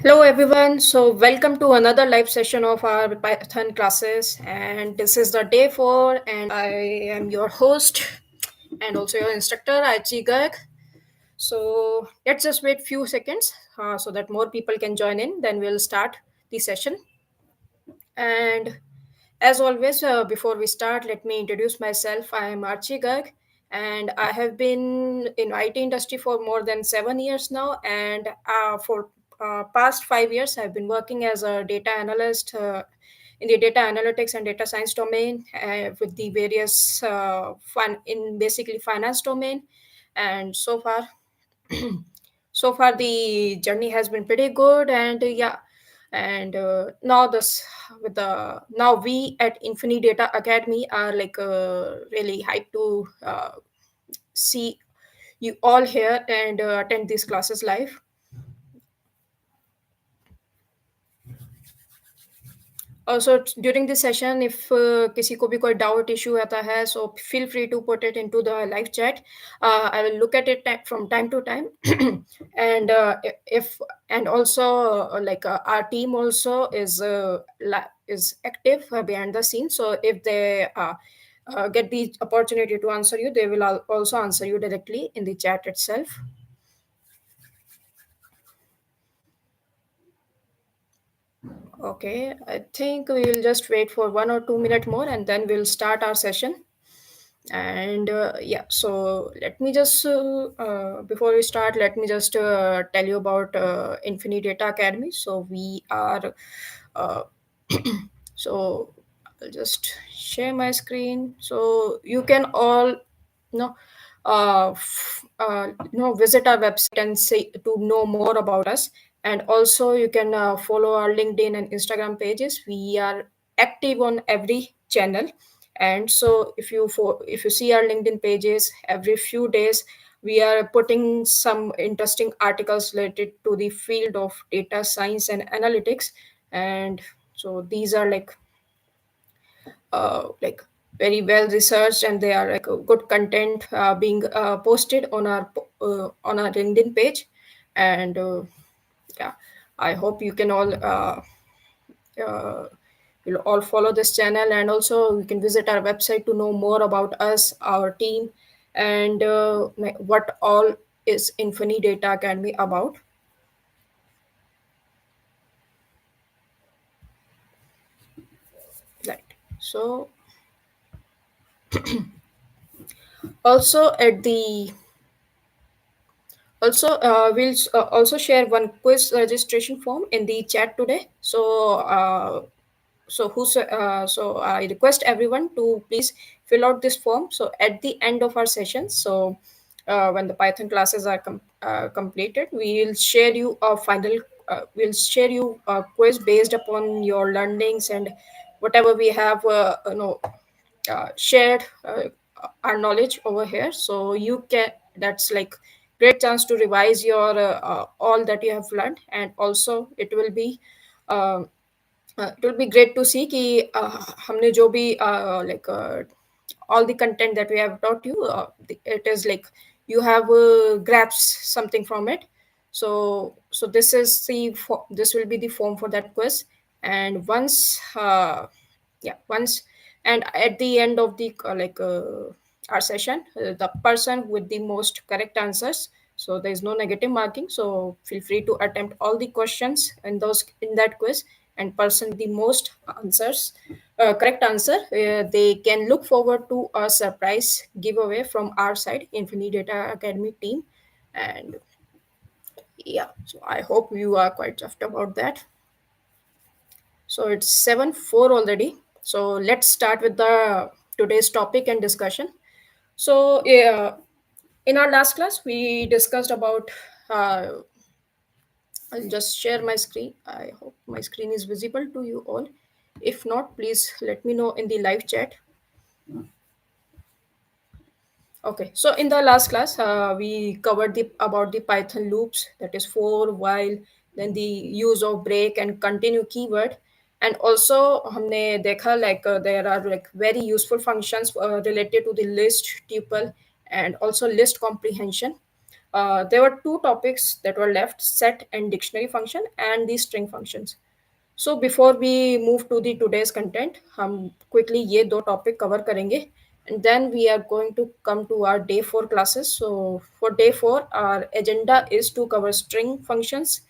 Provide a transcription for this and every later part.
Hello everyone. So welcome to another live session of our Python classes, and this is the day 4 and I am your host and also your instructor Aichi Garg. So let's just wait few seconds so that more people can join in, then we'll start the session. And as always, before we start, let me introduce myself. I am Archie Garg, and I have been in IT industry for more than 7 years now. And for past 5 years, I've been working as a data analyst in the data analytics and data science domain with the various in basically finance domain. And so far the journey has been pretty good, and yeah, and now this with the now we at Infinity Data Academy are like really hyped to see you all here and attend these classes live. Also during this session, if किसी को भी कोई doubt issue आता है, so feel free to put it into the live chat. I will look at it from time to time. And if and also our team also is active behind the scenes, so if they get the opportunity to answer you, they will also answer you directly in the chat itself. Okay, I think we will just wait for 1 or 2 minutes more and then we'll start our session. And yeah, so let me just before we start, let me just tell you about Infinity Data Academy. So we are uh, so I'll just share my screen so you can all you know visit our website and say to know more about us. And also you can follow our LinkedIn and Instagram pages. We are active on every channel. And so if you see our LinkedIn pages, every few days we are putting some interesting articles related to the field of data science and analytics. And so these are like very well researched, and they are like a good content being posted on our LinkedIn page. And yeah, I hope you can all uh, you'll all follow this channel, and also you can visit our website to know more about us, our team, and what all is Infinity Data Academy about. Right. So also at the also we'll also share one quiz registration form in the chat today. So I request everyone to please fill out this form. So at the end of our session, so when the Python classes are completed, we will share you a final. We'll share you a quiz based upon your learnings and whatever we have, shared our knowledge over here. So you can. That's like great chance to revise your all that you have learned, and also uh, it will be great to see कि हमने जो भी all the content that we have taught you, it is like you have grasped something from it. So this will be the form for that quiz. And once and at the end of the our session, the person with the most correct answers, so there is no negative marking, so feel free to attempt all the questions in that quiz. And person with the most answers correct answer, they can look forward to a surprise giveaway from our side, Infinity Data Academy team. And yeah, so I hope you are quite chuffed about that. So it's 7:04 already. So let's start with the today's topic and discussion. So yeah, in our last class we discussed about uh, I'll just share my screen. I hope my screen is visible to you all. If not, please let me know in the live chat. Okay, so in the last class, we covered the about the Python loops, that is for, while, then the use of break and continue keyword. And also हमने देखा there are like very useful functions related to the list tuple and also list comprehension. there were two topics that were left: set and dictionary function, and the string functions. So before we move to the today's content, हम quickly ये दो topic cover करेंगे, and then we are going to come to our day 4 classes. So for day 4, our agenda is to cover string functions,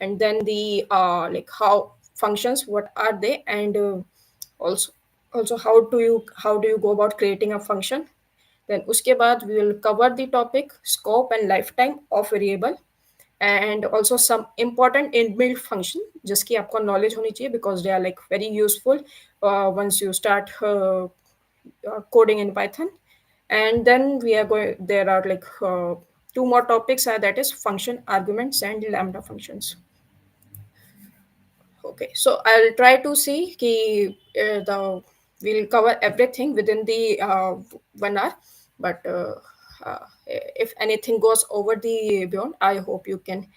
and then the like how functions, what are they, and also how do you go about creating a function. Then उसके बाद we will cover the topic scope and lifetime of variable, and also some important inbuilt function जिसकी आपको knowledge होनी चाहिए, because they are like very useful once you start coding in Python. And then we are going, there are like two more topics, that is function arguments and lambda functions. Okay, so I'll try to see ki, the we'll cover everything within the 1 hour, but if anything goes over the beyond, I hope you can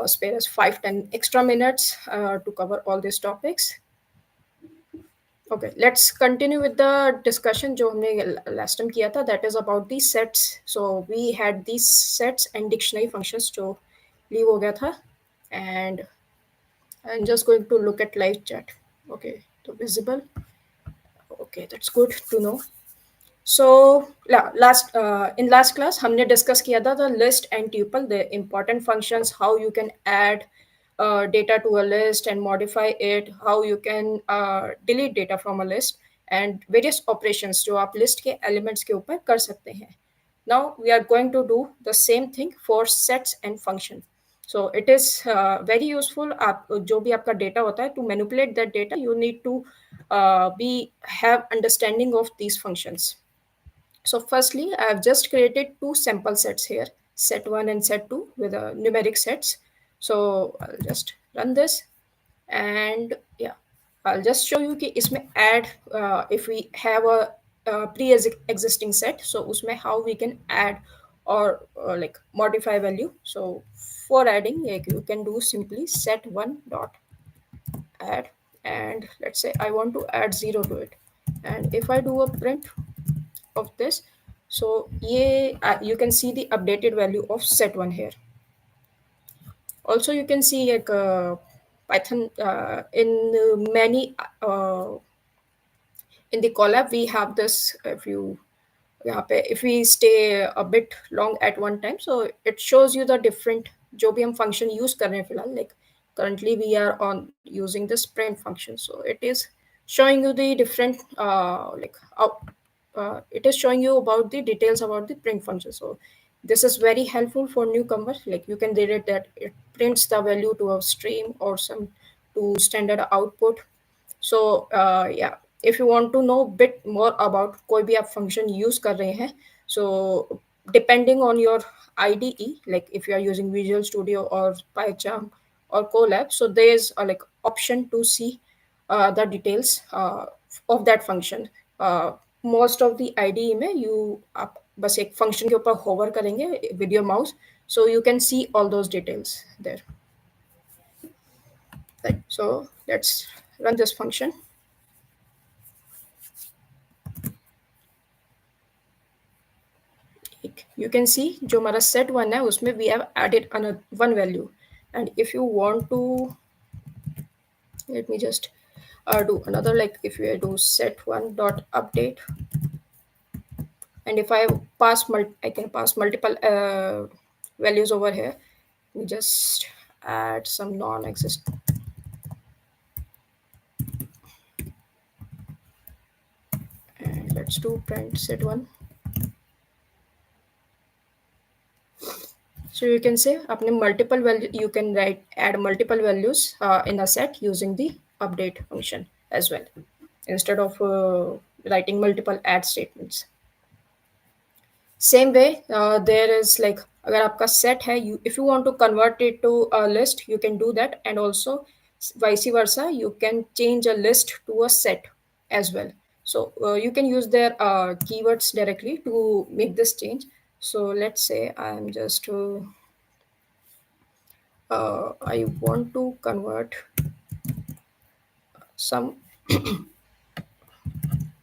spare us 5-10 extra minutes to cover all these topics. Okay, let's continue with the discussion जो हमने last time किया था, that is about the sets. So we had these sets and dictionary functions जो leave हो गया था, and I'm just going to look at live chat. Okay, so visible. Okay, that's good to know. So last in last class हमने discuss किया था the list and tuple, the important functions, how you can add data to a list and modify it, how you can delete data from a list, and various operations जो आप list के elements के ऊपर कर सकते हैं. Now we are going to do the same thing for sets and function. So it is very useful. आप जो भी आपका data होता है, to manipulate that data, you need to be have understanding of these functions. So firstly, I have just created two sample sets here, set 1 and set 2 with numeric sets. So I'll just run this, and yeah, I'll just show you कि इसमें add, if we have a pre-existing set, so उसमें how we can add or like modify value. So for adding, like, you can do simply set 1 dot add, and let's say I want to add 0 to it, and if I do a print of this, so yeah, you can see the updated value of set 1 here. Also you can see like Python in many in the collab we have this. If you यहाँ पे if we stay a bit long at one time, so it shows you the different जो भी हम function use कर रहे हैं फिलहाल, like currently we are on using this print function, so it is showing you the different it is showing you about the details about the print function. So this is very helpful for newcomers, like you can read it that it prints the value to a stream or some to standard output. So yeah, if you want to know bit more about कोई भी आप function use कर रहे हैं, so depending on your IDE, like if you are using Visual Studio or PyCharm or Colab, so there is a like option to see the details of that function. Most of the IDE में you आप बस एक function के ऊपर hover करेंगे with your mouse, so you can see all those details there. Right. So let's run this function. You can see जो हमारा set 1 है उसमें we have added another one value, and if you want to, let me just do another, like if you do set 1 dot update, and if I I can pass multiple values over here. We just add some non-existent, and let's do print set 1. So you can say अपने multiple value, you can add multiple values in a set using the update function as well, instead of writing multiple add statements. Same way, there is like अगर आपका set है, you if you want to convert it to a list, you can do that, and also vice versa, you can change a list to a set as well. So you can use their keywords directly to make this change. So let's say I'm just I want to convert some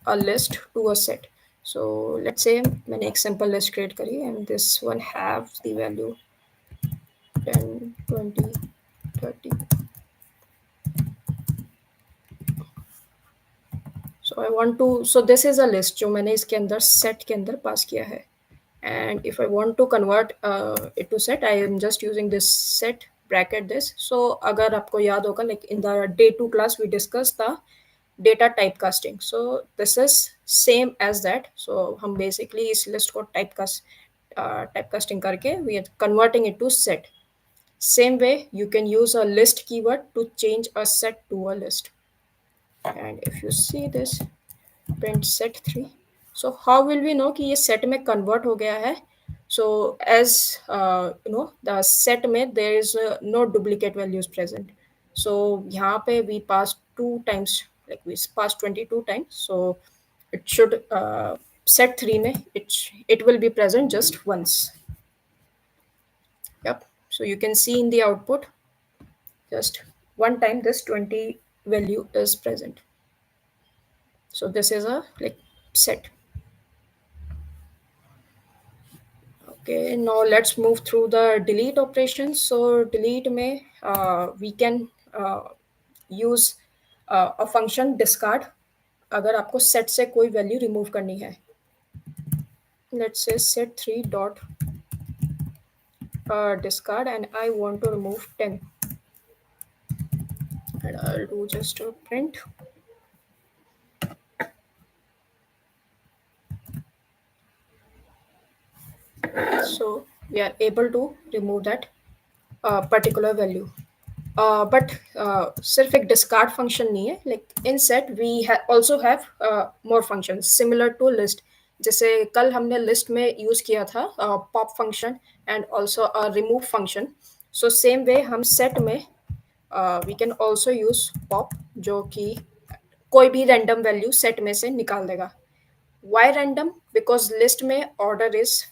a list to a set. So let's say मैंने एक simple list create करी and this one have the value 10, 20, 30. So I want to, so this is a list जो मैंने इसके अंदर set के अंदर pass किया है. And if I want to convert it to set, I am just using this set bracket this. So अगर आपको याद होगा, like in the day 2 class we discussed the data typecasting. So this is same as that. So हम basically इस list को typecasting करके we are converting it to set. Same way you can use a list keyword to change a set to a list. And if you see this print set 3, so how will we know कि ये set में convert हो गया है? So as the set में there is no duplicate values present. So यहाँ पे we passed 2 times, like we passed 22 times. So it should set 3 में it will be present just once. Yep. So you can see in the output just one time this 20 value is present. So this is a like set. Okay, now let's move through the delete operations. So delete में we can use a function discard अगर आपको set से कोई value remove करनी है. Let's say set 3 dot discard and I want to remove 10. And I'll do just a print. So we are able to remove that particular value. But सिर्फ एक discard function नहीं है, like in set we also have more function similar to list. जैसे कल हमने list में use किया था pop function and also remove function. So same way हम सेट में we can also use pop जो कि कोई भी रैंडम वैल्यू सेट में से निकाल देगा. Why random? बिकॉज लिस्ट में order is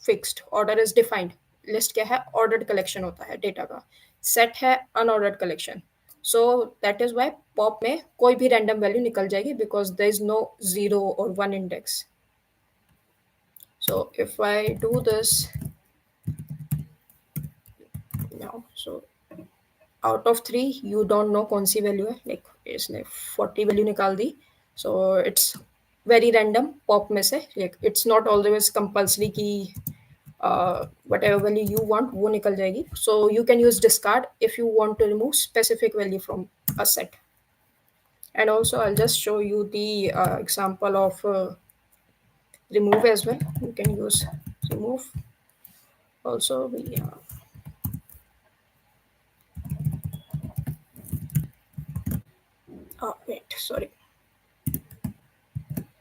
fixed, order is defined. List क्या है? ऑर्डर्ड कलेक्शन होता है डेटा का. सेट है unordered collection. So that is why pop में कोई भी रैंडम वैल्यू निकल जाएगी because there is no 0 or 1 index. So if I do this now, so out of 3 you don't know कौन सी वैल्यू है, लाइक इसने 40 वैल्यू निकाल दी. So it's very random pop में से. Like it's not always compulsory कि whatever value you want वो निकल जाएगी. So you can use discard if you want to remove specific value from a set. And also I'll just show you the example of remove as well. You can use remove also. Wait, sorry,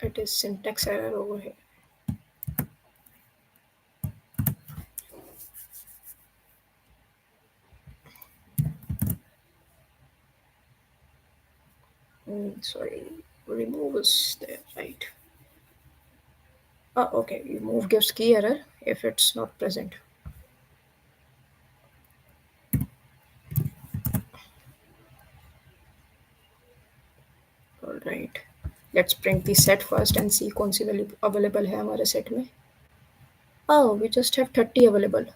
it is syntax error over here. Sorry, remove is there, right? Okay, remove gives key error if it's not present. All right, let's print the set first and see कौन सी value available है हमारे set में. Oh, we just have 30 available.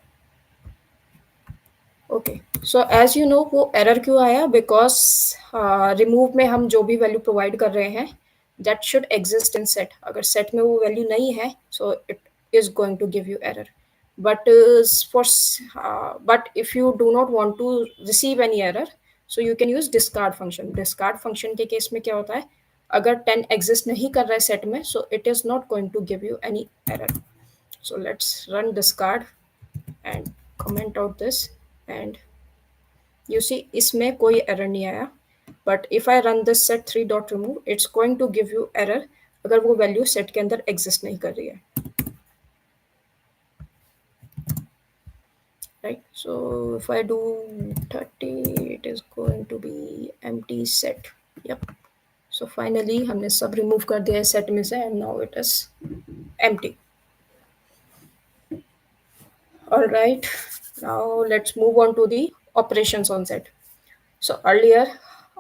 Okay, so as you know वो error क्यों आया? Because remove में हम जो भी वैल्यू प्रोवाइड कर रहे हैं that should exist in set. अगर सेट में वो वैल्यू नहीं है so it is going to give you error. But for but if you do not want to receive any error so you can use discard function. Discard function के case में क्या होता है? अगर 10 एग्जिस्ट नहीं कर रहा है सेट में so it is not going to give you any error. So let's run discard and comment out this and you see इसमें कोई error नहीं आया. but if I run this set 3 dot remove it's going to give you error अगर वो value set के अंदर exist नहीं कर रही है. right, so if I do 30 it is going to be empty set. yep, so finally हमने सब remove कर दिया है set में से and now it is empty. all right, now let's move on to the operations on set. So earlier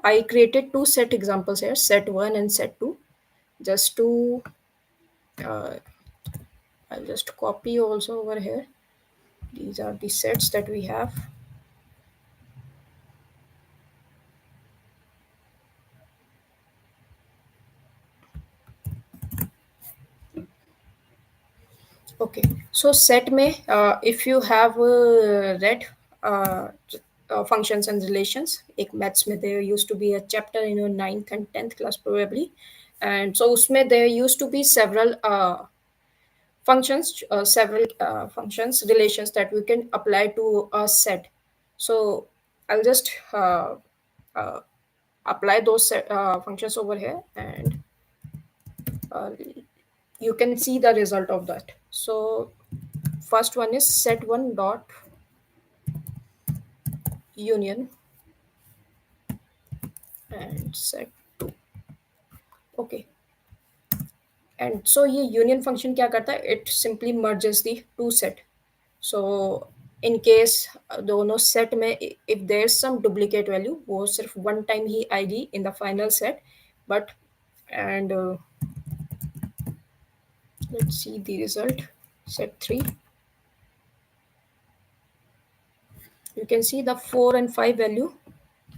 I created two set examples here, set 1 and set 2, just to uh, I'll just copy also over here. These are the sets that we have. Okay, so set में if you have read uh, functions and relations, एक maths में there used to be a chapter in your ninth and 10th class probably, and so उसमें there used to be several several functions relations that we can apply to a set. So I'll just uh, apply those functions over here, and uh, you can see the result of that. So first one is set one dot union and set two. Okay, and so ये union function क्या करता है, it simply merges the two set. So in case दोनों set में if there's some duplicate value वो सिर्फ one time ही आएगी in the final set, but and let's see the result. Set 3, you can see the 4 and 5 value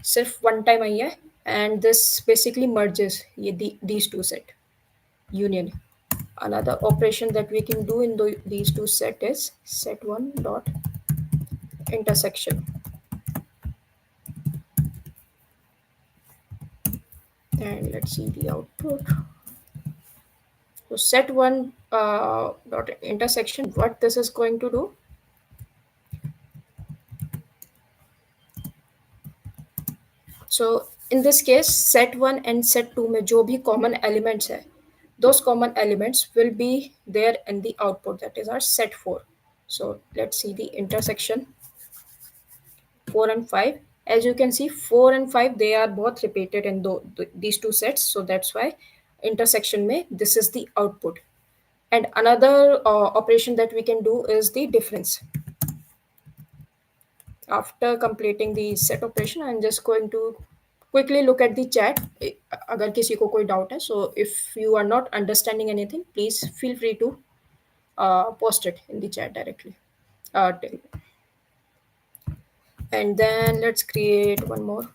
सिर्फ one time आई है, and this basically merges ये these two set union. Another operation that we can do in these two set is set one dot intersection, and let's see the output. So set one dot intersection, what this is going to do, so in this case set 1 and set 2 में जो भी common elements है, those common elements will be there in the output, that is our set 4. So let's see the intersection 4 and 5. As you can see 4 and 5 they are both repeated in these two sets, so that's why intersection में this is the output. And another operation that we can do is the difference. After completing the set operation, I'm just going to quickly look at the chat अगर किसी को कोई doubt है. So if you are not understanding anything, please feel free to post it in the chat directly. And then let's create one more,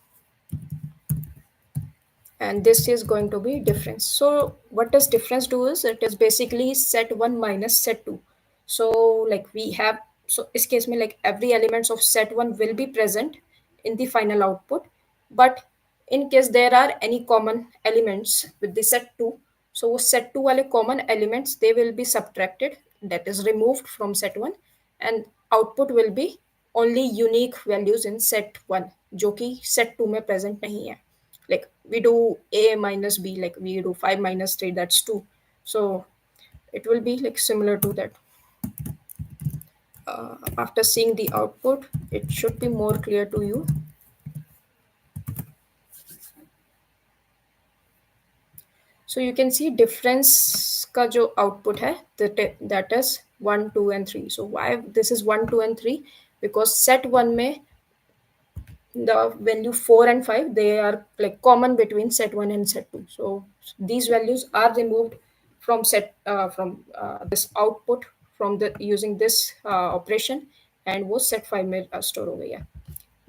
and this is going to be difference. So what does difference do is it is basically set 1 minus set 2. So like we have, so इस case में like every elements of set 1 will be present in the final output, but in case there are any common elements with the set 2, so वो set 2 वाले common elements they will be subtracted, that is removed from set 1, and output will be only unique values in set 1 जो कि set 2 में present नहीं है. Like we do a minus b, like we do 5 minus 3, that's 2. So it will be like similar to that. After seeing the output it should be more clear to you. So you can see difference का जो output है, that is 1 2 and 3. So why this is 1 2 and 3, because set 1 में the value 4 and 5 they are like common between set 1 and set 2, so these values are removed from set from this output from the using this operation, and वो set 5 में store हो गई है.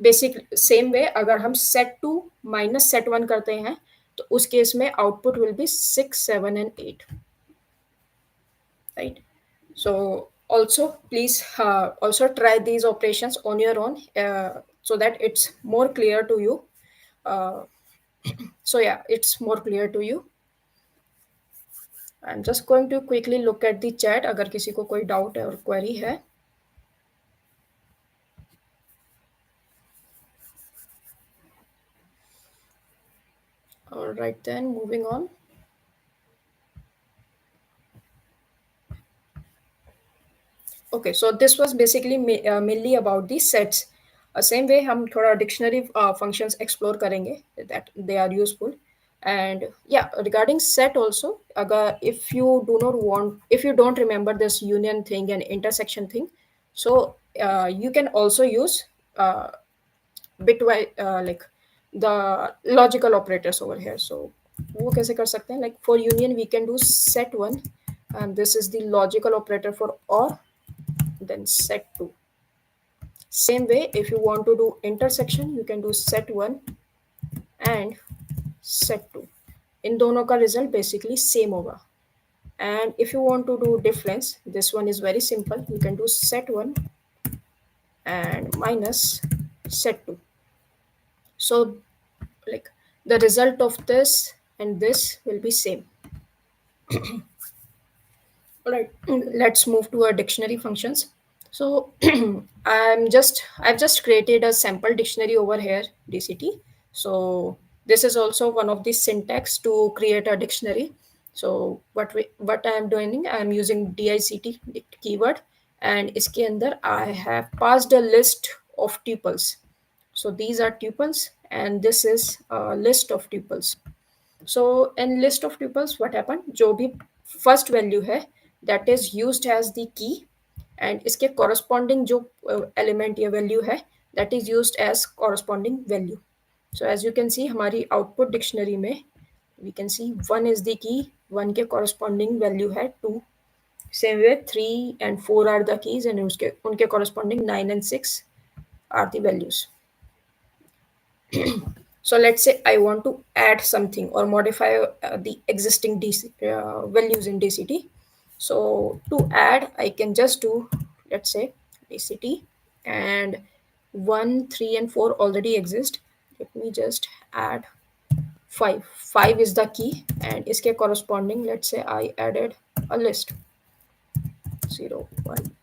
Basic same way अगर हम set 2 minus set 1 करते हैं तो उस केस में output will be 6 7 and 8, right? So also please also try these operations on your own so that it's more clear to you. uh, so yeah, it's more clear to you. I'm just going to quickly look at the chat अगर किसी को कोई doubt है और query है. All right, then moving on. Okay, so this was basically mainly about the sets. Same way हम थोड़ा dictionary functions explore करेंगे that they are useful. And yeah, regarding set also, अगर if you do not want, if you don't remember this union thing and intersection thing, so you can also use uh, bitwise like the logical operators over here. So वो कैसे कर सकते हैं, like for union we can do set 1 and this is the logical operator for or, then set 2. Same way, if you want to do intersection, you can do set 1 and set 2. इन दोनों का result basically same होगा. And if you want to do difference, this one is very simple. You can do set 1 and minus set 2. So like the result of this and this will be same. All right, let's move to our dictionary functions. So I've just created a sample dictionary over here, DCT. So this is also one of the syntax to create a dictionary. So what I am doing, I am using DICT keyword, and इसके अंदर I have passed a list of tuples. So these are tuples, and this is a list of tuples. So in list of tuples what happened, जो भी first value है that is used as the key, and इसके corresponding जो element या value है that is used as corresponding value. So as you can see हमारी output dictionary में we can see 1 is the key, 1 के corresponding value है 2. Same way 3 and 4 are the keys, and उसके उनके corresponding 9 and 6 are the values. So let's say I want to add something or modify the existing values in DCT. So to add, I can just do, let's say, DCT, and 1, 3, and 4 already exist. Let me just add 5. 5 is the key, and इसके corresponding, let's say I added a list 0, 1,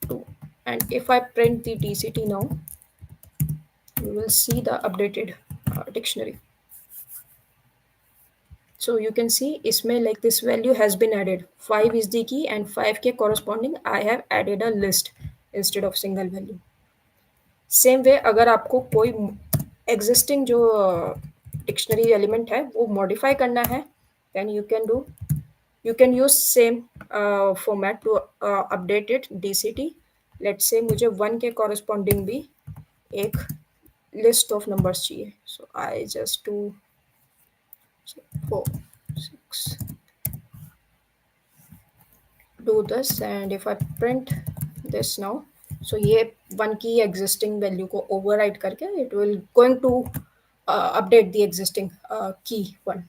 2. And if I print the DCT now, you will see the updated dictionary. So you can see इसमें like this value has been added. 5 is the key, and 5 के corresponding I have added a list instead of single value. Same way अगर आपको कोई existing जो dictionary element है वो modify करना है, then you can use same format to update it DCT. Let's say मुझे 1 के corresponding भी एक list of numbers चाहिए. So I just do 4, 6. Do this, and if I print this now, so ये 1 की existing value को override करके it will going to update the existing key 1.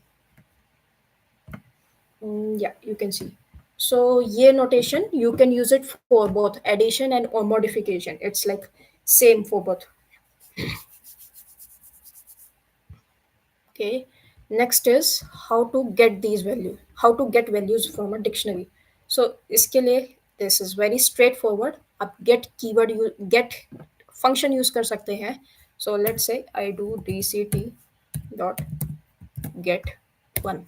Yeah, you can see. So ये notation you can use it for both addition and or modification. It's like same for both. Okay, next is how to get these values, how to get values from a dictionary. So इसके लिए this is very straightforward. आप get keyword get function use कर सकते हैं. So let's say I do dct dot get 1.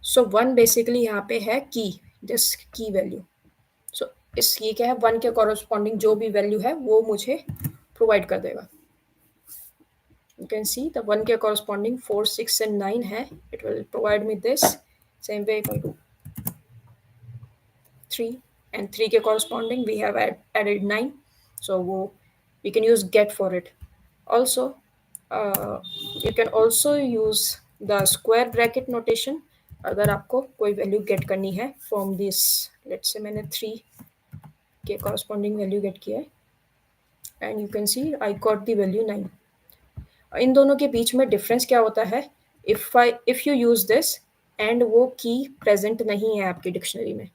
So 1 basically यहाँ पे है key, this key value. So इस ये क्या है, 1 के corresponding जो भी value है वो मुझे provide कर देगा. You can see the 1 के corresponding 4, 6 and 9 है. It will provide me this. Same way if I do 3 and 3 के corresponding we have added 9. So we can use get for it. Also you can also use the square bracket notation अगर आपको कोई value get करनी है from this. Let's say मैंने 3 के corresponding value get किया है, and you can see I got the value 9. इन दोनों के बीच में डिफरेंस क्या होता है, if you use this and वो की प्रेजेंट नहीं है आपकी डिक्शनरी में.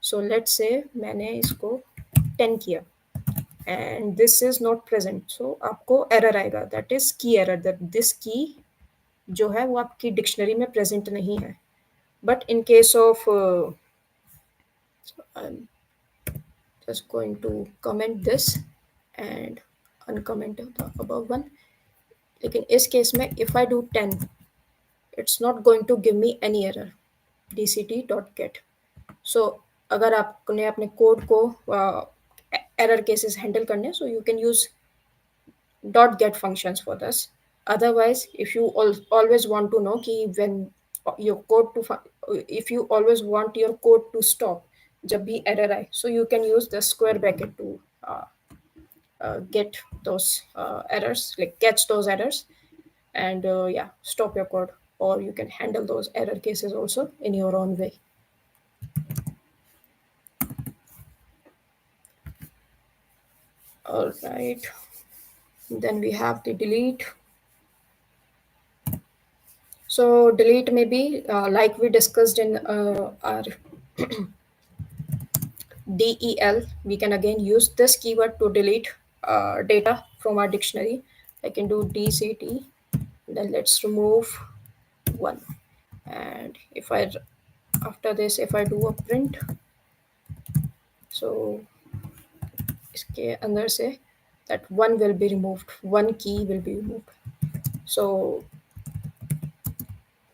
सो लेट्स से मैंने इसको 10 किया and this is not present, so आपको एरर आएगा, that is key error, that this key जो है वो आपकी डिक्शनरी में प्रेजेंट नहीं है. But in case of I am just going to comment this and uncomment the above one. लेकिन इस केस में if I do 10 it's not going to give me any error. dct.get. So अगर आपने अपने code को error cases handle करने, so you can use .get functions for this. Otherwise if you always want to know कि when your code to if you always want your code to stop जब भी error आए, so you can use the square bracket to get those errors, like catch those errors and yeah, stop your code, or you can handle those error cases also in your own way. All right, then we have the delete. So delete may be like we discussed in our del. We can again use this keyword to delete data from our dictionary. I can do dct, then let's remove one. And if I, after this, if I do a print, so इसके अंदर से that one will be removed, one key will be removed. So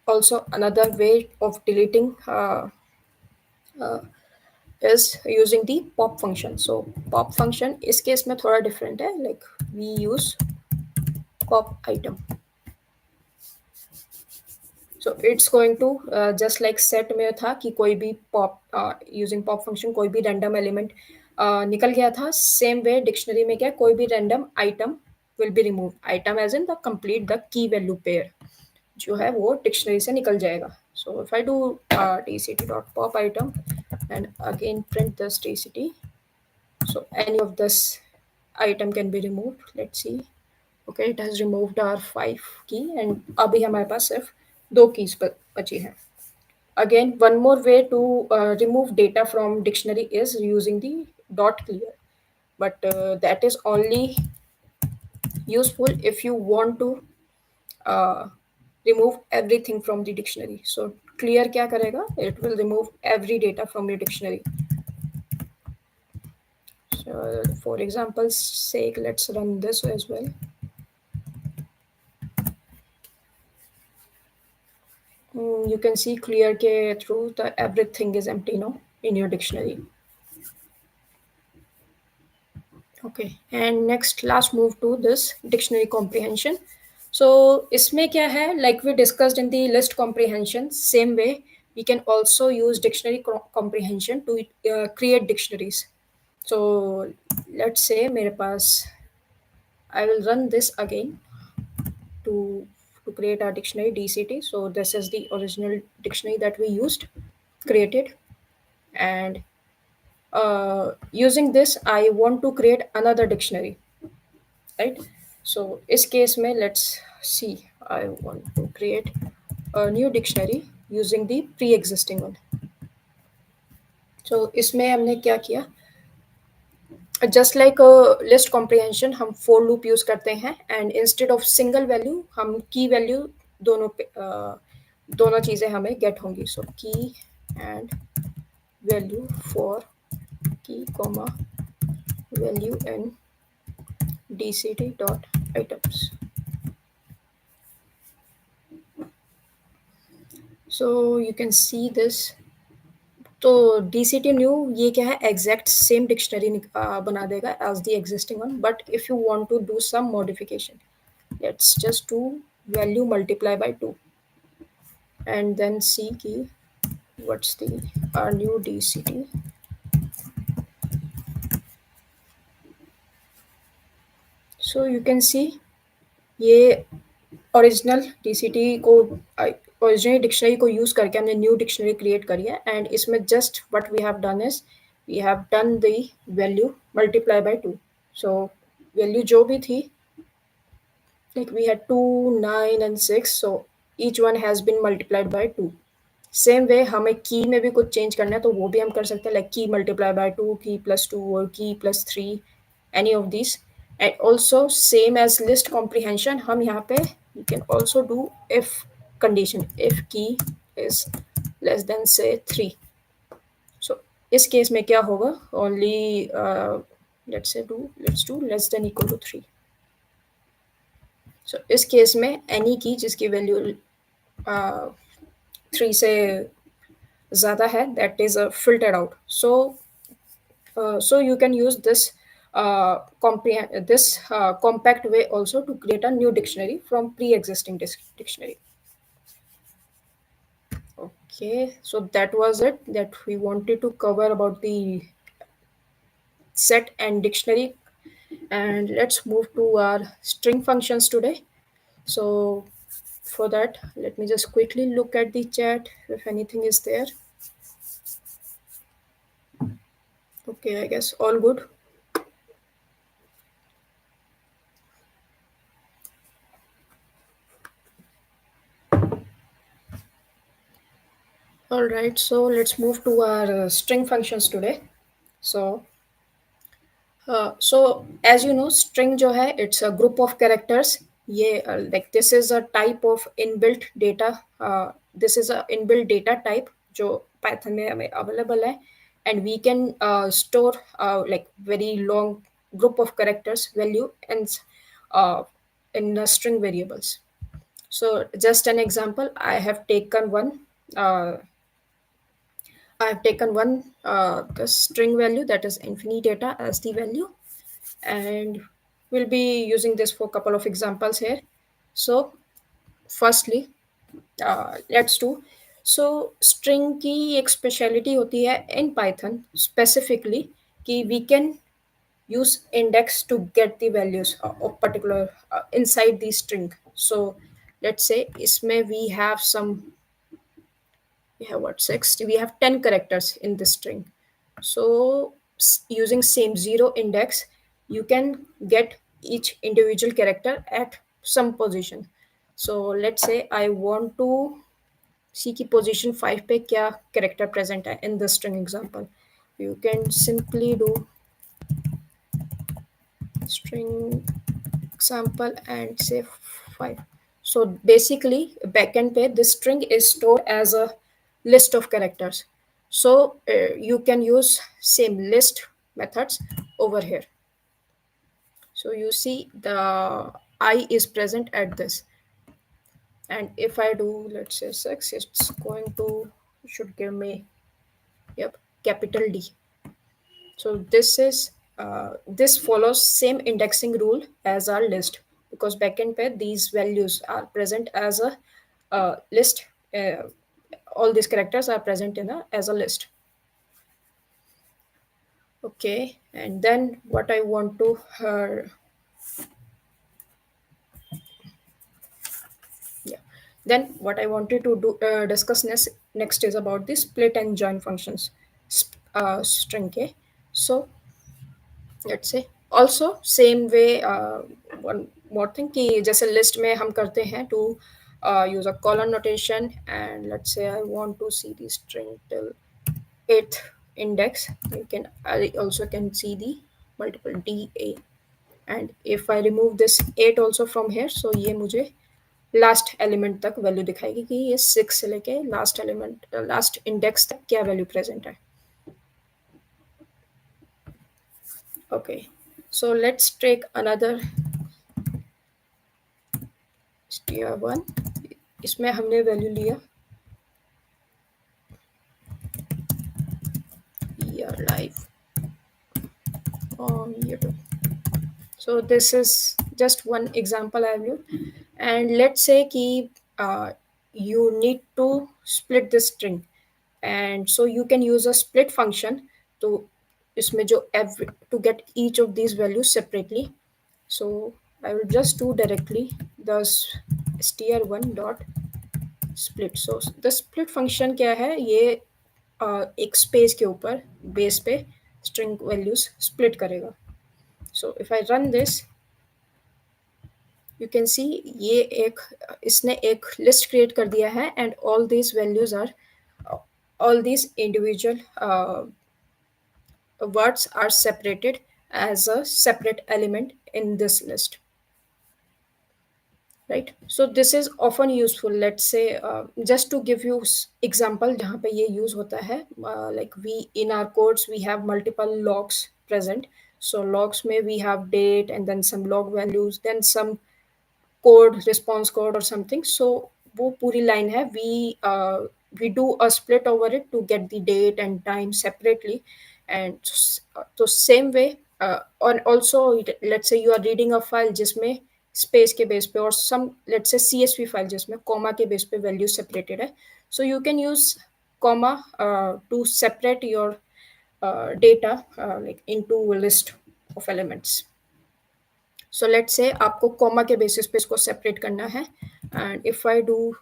also another way of deleting uh, is using the pop function. So pop function इस case में थोड़ा different है, like we use pop item. So it's going to just like set में था कि कोई भी pop using pop function कोई भी random element निकल गया था. Same way dictionary में क्या, कोई भी random item will be removed. Item as in the complete the key value pair जो है वो डिक्शनरी से निकल जाएगा. So if I do tct dot pop item and again print this tct, so any of this item can be removed. Let's see. Okay, it has removed our 5 key and अभी हमारे पास सिर्फ 2 keys बची हैं. Again, one more way to remove data from dictionary is using the dot clear, but that is only useful if you want to uh, remove everything from the dictionary. So clear क्या करेगा? It will remove every data from your dictionary. So for example's sake, let's run this as well. You can see clear ke through the everything is empty now in your dictionary. Okay, and next last move to this dictionary comprehension. So इसमें क्या है, like we discussed in the list comprehension, same way we can also use dictionary comprehension to create dictionaries. So let's say मेरे पास, I will run this again to create our dictionary dct. So this is the original dictionary that we used, created, and using this I want to create another dictionary, right? So इस case में let's see, I want to create a new dictionary using the pre-existing one. So इसमें हमने क्या किया, just like list comprehension हम for loop use करते हैं and instead of single value हम की वैल्यू दोनों पे दोनों चीज़ें हमें गेट होंगी. सो की एंड वैल्यू फॉर की comma value in dct dot items. So you can see this. तो dct न्यू ये क्या है, एग्जैक्ट सेम डिक्शनरी बना देगा as the existing one, but if you want to do some modification, let's just do value multiply by 2 and then see ki what's the our new dct. So you can see ये original DCT को, original dictionary को use करके हमने new dictionary create करी है and इसमें just what we have done is we have done the value multiply by 2. सो value जो भी थी, like we had 2, 9 and 6, so each one has been multiplied by 2. Same way हमें की में भी कुछ चेंज करना है तो वो भी हम कर सकते हैं, लाइक की मल्टीप्लाई बाय 2, की प्लस 2 और key plus 3, any of this. And also same as list comprehension हम यहाँ पे you can also do if condition, if key is less than से 3. सो इस केस में क्या होगा, only let's do less than equal to 3. सो इस केस में एनी की जिसकी वैल्यू 3 से ज़्यादा है, that is filtered out. So you can use this compact way also to create a new dictionary from pre-existing dictionary. Okay, so that was it that we wanted to cover about the set and dictionary. And let's move to our string functions today. So for that, let me just quickly look at the chat if anything is there. Okay, I guess all good. All right, so let's move to our string functions today. So, so as you know, string जो है, it's a group of characters. ये like this is a type of inbuilt data. This is a inbuilt data type जो Python में हमें available है, and we can store like very long group of characters value and uh, in string variables. So just an example, I have taken one. I've taken one the string value, that is infinite data, as the value, and we'll be using this for a couple of examples here. So firstly, let's do, so string की एक speciality होती है in Python specifically कि we can use index to get the values of particular inside the string. So let's say इसमें we have some, we have what, six, we have 10 characters in this string. So using same zero index, you can get each individual character at some position. So let's say I want to see की position 5 पे क्या character present है in the string example. You can simply do string example and say 5. So basically backend पे this string is stored as a list of characters. So you can use same list methods over here. So you see the I is present at this, and if I do, let's say 6, it's going to, should give me, yep, capital D. So this follows same indexing rule as our list, because backend pair these values are present as a list. Uh, all these characters are present in a as a list. Okay, and then what I want to yeah, then what I wanted to do discuss next is about the split and join functions. String K. So let's say also same way, one more thing कि जैसे list में हम करते हैं to use a colon notation, and let's say I want to see the string till 8th index. You can, I also can see the multiple DA, and if I remove this 8 also from here, so ये मुझे last element तक value दिखाएगी कि ये 6 से लेके last element last index तक क्या वैल्यू प्रेजेंट है. Okay, so let's take another str1. इसमें हमने वैल्यू लिया year life on YouTube. So this is just one example I have used, and let's say कि you need to split this string, and so you can use a split function to इसमें जो every to get each of these values separately. So I will just do directly the str1 dot split. So the split function क्या है, ये एक space के ऊपर base पे string values split करेगा. So if I run this, you can see ये एक, इसने एक लिस्ट क्रिएट कर दिया है, and all these values are, all these individual words are separated as a separate element in this list, right? So this is often useful. Let's say just to give you example जहाँ पे ये use होता है, like we in our codes we have multiple logs present. So logs में we have date and then some log values, then some code, response code or something. So वो पूरी line है, we do a split over it to get the date and time separately. And so same way, और also let's say you are reading a file जिसमें space के base पे, और सम let's say CSV file जिसमें comma के base पे value separated है. सो you can use comma two separate your data like into list of elements. So let's से आपको कॉमा के बेसिस पे इसको सेपरेट करना है, and if I do,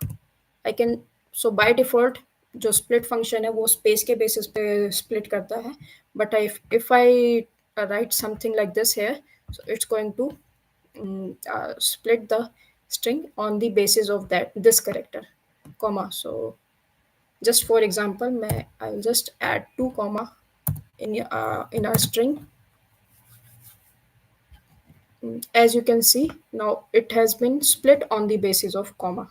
I can, so by default जो स्प्लिट फंक्शन है वो स्पेस के बेसिस पे स्प्लिट करता है, but if I write something like this here, so it's going to split the string on the basis of that this character comma. So just for example मैं I'll just add 2 comma in our string. As you can see now it has been split on the basis of comma.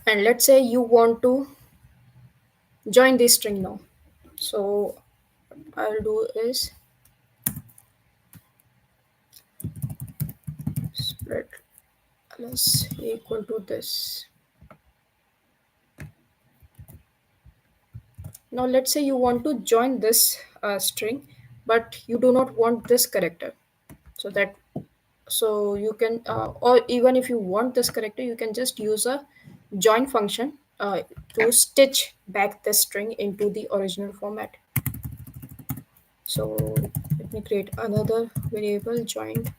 And let's say you want to join this string now. So I'll do is split plus equal to this. Now let's say you want to join this string, but you do not want this character. So that so you can or even if you want this character, you can just use a join function to stitch back the string into the original format. So let me create another variable join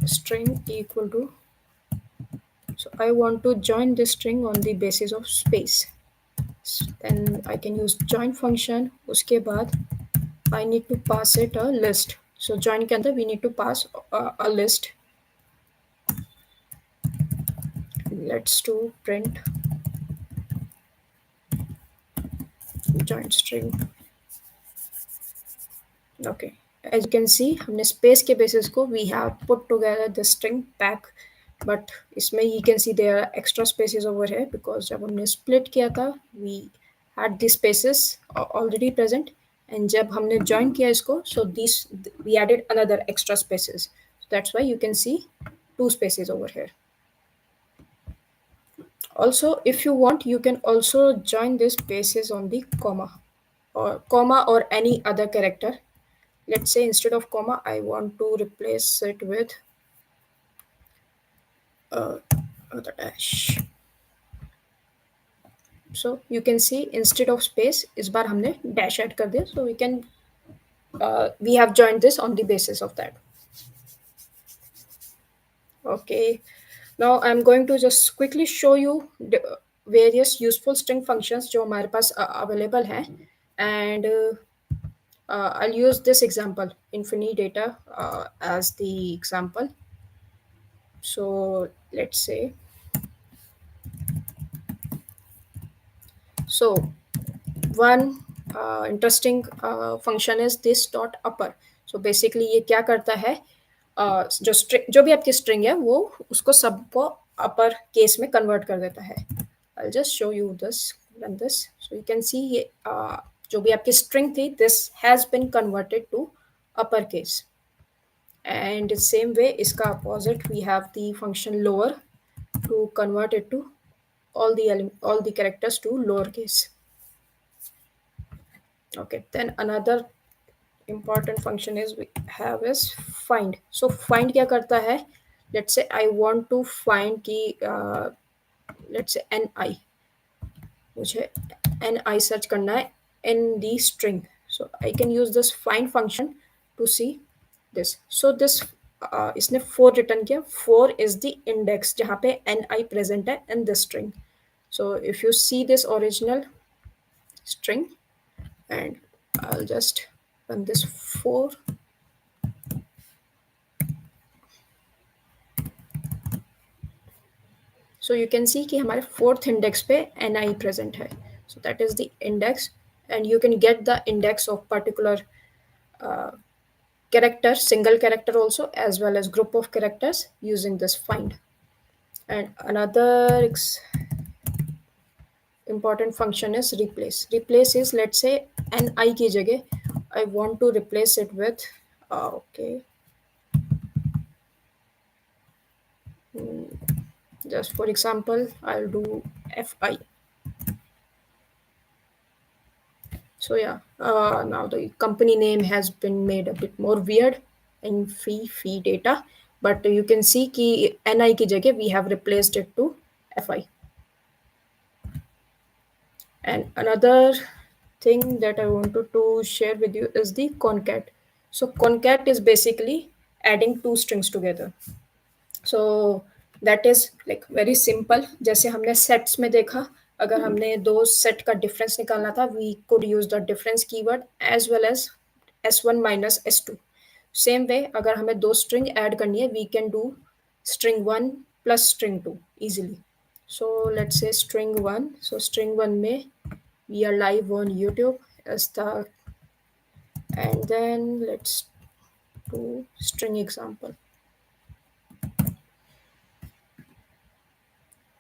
string equal to. So I want to join this string on the basis of space. Then I can use join function. उसके बाद I need to pass it a list. So join के अंदर we need to pass a list. Let's do print join string. Okay. As you can see हमने space के basis को we have put together the string pack. But इसमें you can see there are extra spaces over here because जब हमने split किया था we had these spaces already present. And जब हमने join किया इसको so these we added another extra spaces. So that's why you can see 2 spaces over here. Also, if you want, you can also join this spaces on the comma or any other character. Let's say instead of comma, I want to replace it with uh, the dash. So you can see instead of space, इस बार हमने dash add कर दिया. So we have joined this on the basis of that. Okay. Now I'm going to just quickly show you the various useful string functions जो हमारे पास available हैं. And I'll use this example, Infinidata, as the example. So let's say, so one interesting function is this dot upper. So basically ये क्या करता है जो भी आपकी string है वो उसको सबको upper case में convert कर देता है. I'll just show you this, run this. So you can see ये जो भी आपकी string थी, this has been converted to upper case. And same way इसका opposite we have the function lower to convert it to all the characters to lowercase. Okay, then another important function is we have is find. So find क्या करता है? Let's say I want to find की let's say ni, मुझे ni search करना है in the string. So I can use this find function to see this. So this इसने 4 return किया. 4 is the index जहाँ पे ni present है in this string. So if you see this original string, and I'll just run this 4. So you can see कि हमारे 4th index पे ni present है. So that is the index, and you can get the index of particular character, single character also, as well as group of characters using this find. And another important function is replace. Replace is, let's say ni की जगह I want to replace it with okay, just for example I'll do fi. So yeah, now the company name has been made a bit more weird in fee data, but you can see कि ni की जगह we have replaced it to fi. And another thing that I wanted to share with you is the concat. So concat is basically adding 2 strings together. So that is like very simple. जैसे हमने sets में देखा, अगर हमने दो set का difference निकालना था, we could use the difference keyword as well as s1 minus s2. Same way, अगर हमें दो string add करनी है, we can do string 1 plus string 2 easily. So let's say string one. So string one may we are live on YouTube as the, and then let's do string example.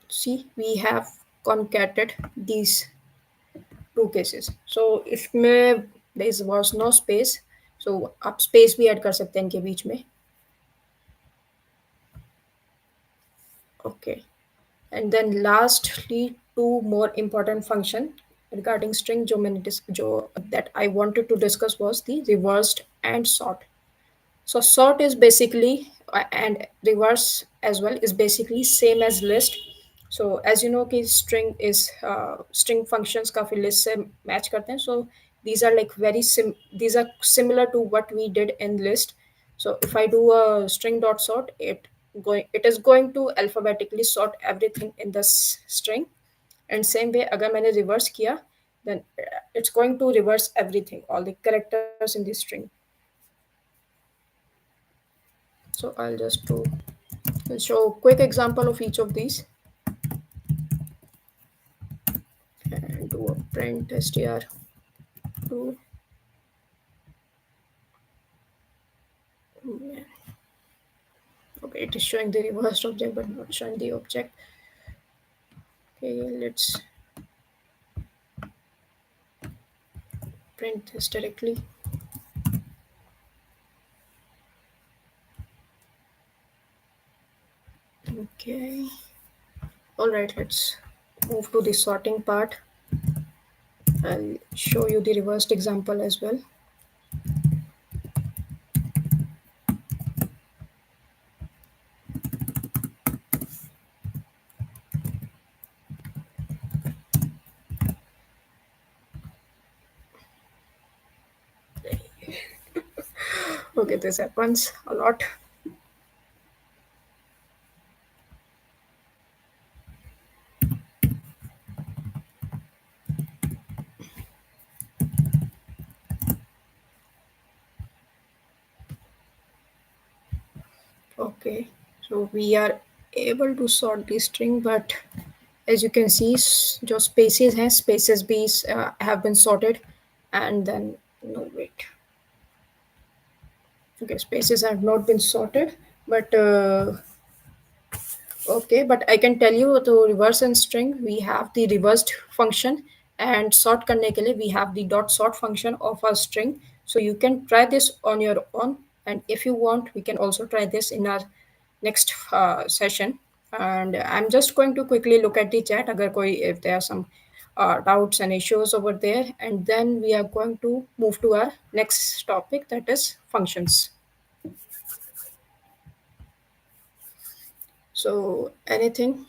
See, we have concatenated these two cases. So if में there was no space, so आप space भी add कर सकते हैं इनके बीच में. Okay. And then lastly, two more important function regarding string जो that I wanted to discuss was the reversed and sort. So sort is basically and reverse as well is basically same as list. So as you know कि string is string functions काफी list से match करते हैं. So these are like these are similar to what we did in list. So if I do a string dot sort, it is going to alphabetically sort everything in this string. And same way अगर मैंने reverse किया, then it's going to reverse everything, all the characters in the string. So I'll show quick example of each of these and do a print str2. Okay, it is showing the reversed object but not showing the object. Okay, let's print this directly. Okay. All right, let's move to the sorting part. I'll show you the reversed example as well. Okay, this happens a lot. Okay, so we are able to sort the string, but as you can see, जो spaces हैं, spaces भी have been sorted, and then no wait. Okay, spaces have not been sorted, but okay, but I can tell you to reverse and string we have the reversed function, and sort करने के लिए we have the dot sort function of our string. So you can try this on your own, and if you want, we can also try this in our next session. And I'm just going to quickly look at the chat अगर कोई if there are some doubts and issues over there, and then we are going to move to our next topic, that is functions. So anything,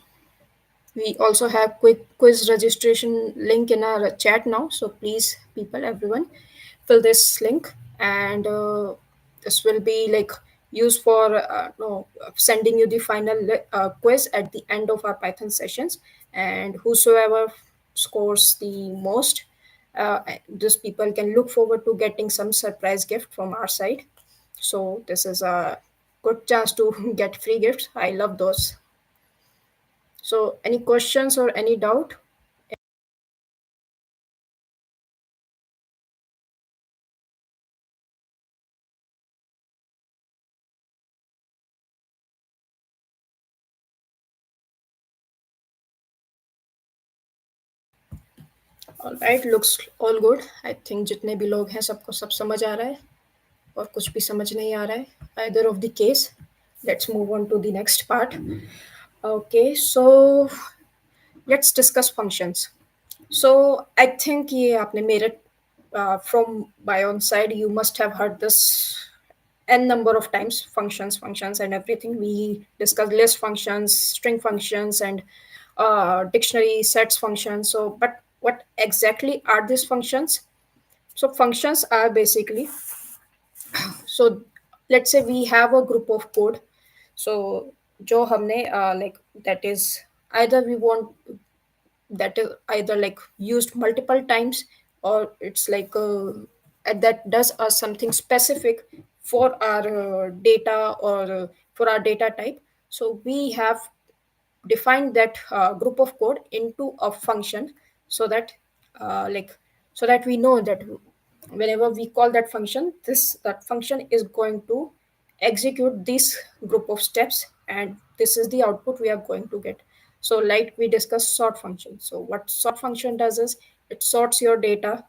we also have quick quiz registration link in our chat now. So please, people, everyone, fill this link, and this will be like used for no, sending you the final quiz at the end of our Python sessions. And whosoever scores the most, these people can look forward to getting some surprise gift from our side. So this is a good chance to get free gifts. I love those. So, any questions or any doubt? All right, looks all good. I think जितने भी लोग हैं सबको सब समझ आ रहा है और कुछ भी समझ नहीं आ रहा है. Either of the case. Let's move on to the next part. Okay, so let's discuss functions. So I think ये आपने मेरे from Bion side you must have heard this n number of times, functions and everything. We discussed list functions, string functions, and dictionary sets functions. So but what exactly are these functions? So functions are basically, so let's say we have a group of code. So जो हमने like that is either we want that is either like used multiple times, or it's like that does something specific for our data, or for our data type. So we have define that group of code into a function, so that like so that we know that whenever we call that function, this that function is going to execute this group of steps, and this is the output we are going to get. So like we discussed sort function. So what sort function does is it sorts your data.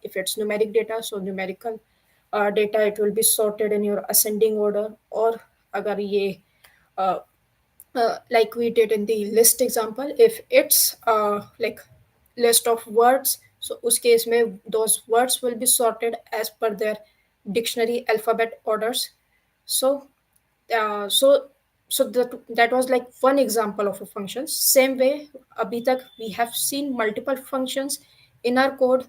If it's numeric data, so numerical data, it will be sorted in your ascending order. Or agar ye uh, like we did in the list example, if it's like list of words, so us case mein those words will be sorted as per their dictionary alphabet orders. So so that was like one example of a function. Same way, abhi tak we have seen multiple functions in our code,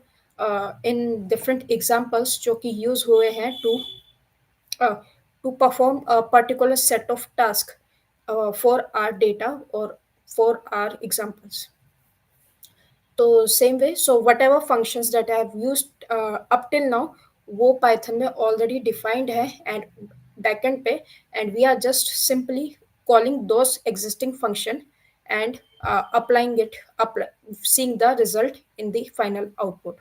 in different examples जो कि use हुए हैं uh, to perform a particular set of tasks for our data or for our examples. So same way, so whatever functions that I have used up till now, वो Python में already defined है and backend पे, and we are just simply calling those existing function and applying it, seeing the result in the final output.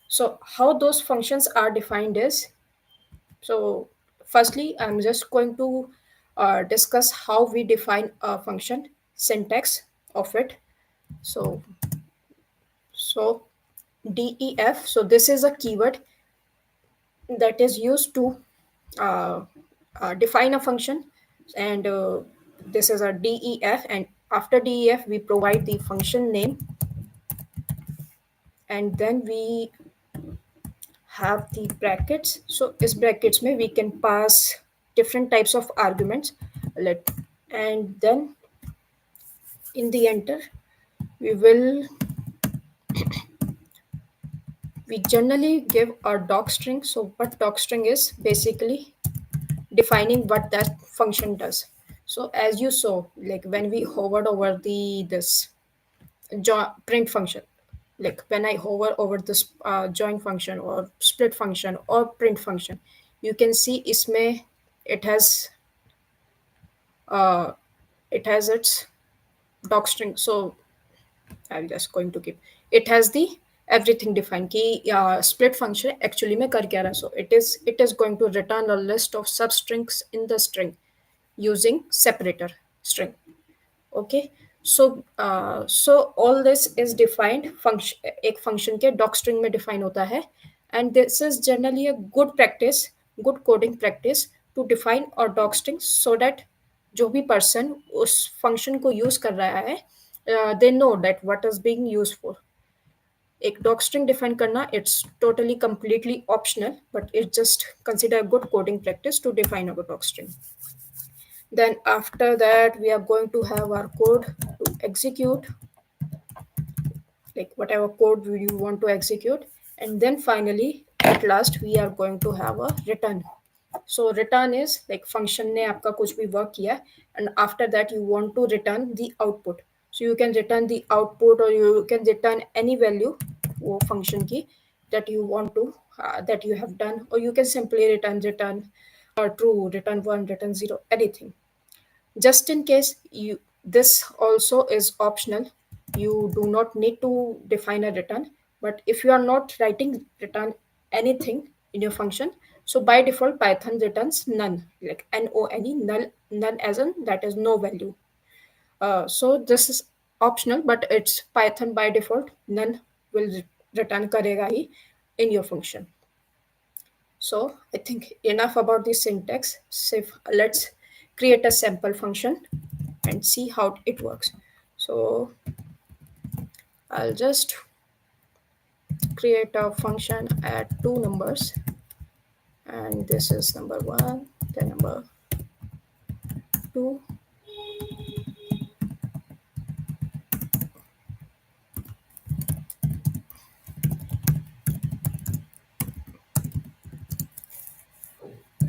So how those functions are defined is, so, firstly, I'm just going to discuss how we define a function, syntax of it. So, so def. So this is a keyword that is used to uh, define a function, and this is a def. And after def, we provide the function name, and then we have the brackets. So is brackets may we can pass different types of arguments. Let and then in the enter we will we generally give our doc string. So what doc string is basically defining what that function does. So as you saw, like when we hovered over the this print function, like when I hover over this join function or split function or print function, you can see isme it has uh, it has its doc string. So I'm just going to keep it has the everything defined कि split function actually में कर क्या रहा. So it is going to return a list of substrings in the string using separator string. Okay, so all this is defined function, एक function के doc string में define होता है. And this is generally a good practice, good coding practice to define a doc string, so that जो भी person उस function को use कर रहा है, they know that what is being used for. एक doc string define करना, it's totally completely optional, but it's just consider a good coding practice to define a doc string. Then after that, we are going to have our code to execute, like whatever code you want to execute. And then finally, at last, we are going to have a return. So return is like function ने आपका कुछ भी work किया, and after that you want to return the output. So you can return the output or you can return any value वो function की that you want to that you have done, or you can simply return true, return one, return zero, anything. Just in case you this also is optional, you do not need to define a return. But if you are not writing return anything in your function, so by default Python returns none, like none, null, none as in that is no value. So this is optional, but it's Python by default none will return karega hi in your function. So I think enough about the syntax. So let's create a sample function and see how it works. So I'll just create a function at two numbers, and this is number one, then number two.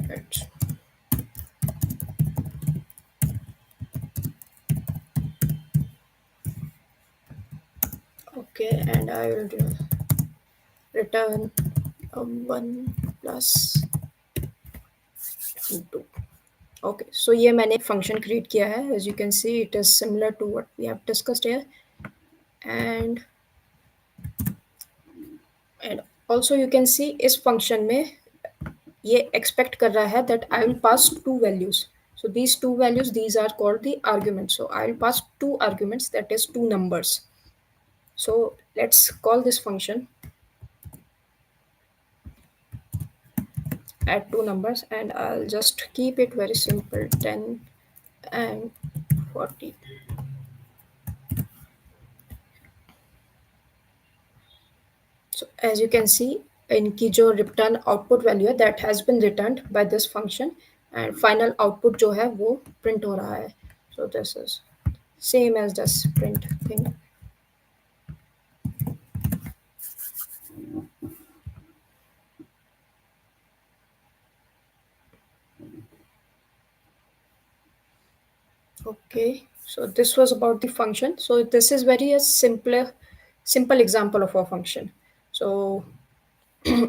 Right. Okay, and I will return 1 plus 2. Okay, so ये मैंने function create किया है, as you can see it is similar to what we have discussed here. And also you can see इस function में ये expect कर रहा है that I will pass two values. So these two values, these are called the arguments. So I'll pass two arguments, that is two numbers. So let's call this function add two numbers, and I'll just keep it very simple, 10 and 40. So as you can see, इनकी जो return output value है that has been returned by this function, and final output जो है वो print हो रहा है. So this is same as this print thing. Okay, so this was about the function. So this is very a simple example of a function. So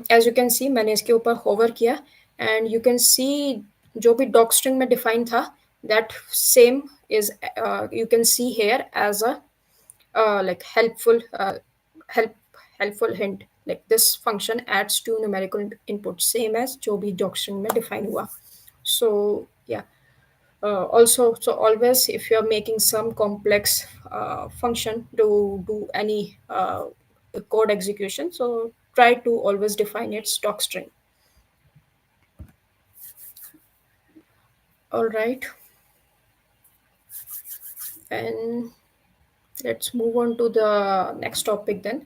as you can see, मैंने इसके ऊपर hover किया, and you can see जो भी doc string में define था, that same is you can see here as a like help helpful hint, like this function adds two numerical inputs same as जो भी doc string में define हुआ. So yeah, also, so always if you're making some complex function to do any code execution, so try to always define its stock string. All right, and let's move on to the next topic then.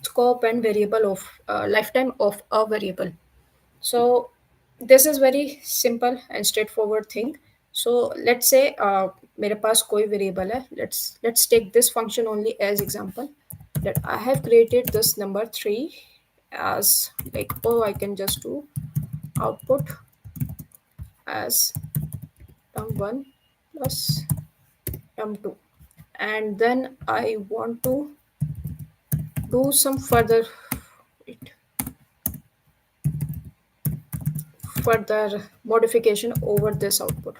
Scope and variable of lifetime of a variable. So this is very simple and straightforward thing. So let's say मेरे पास कोई variable है. Let's take this function only as example, that I have created this number 3 as like, oh, I can just do output as term1 plus term2, and then I want to do some wait, further modification over this output.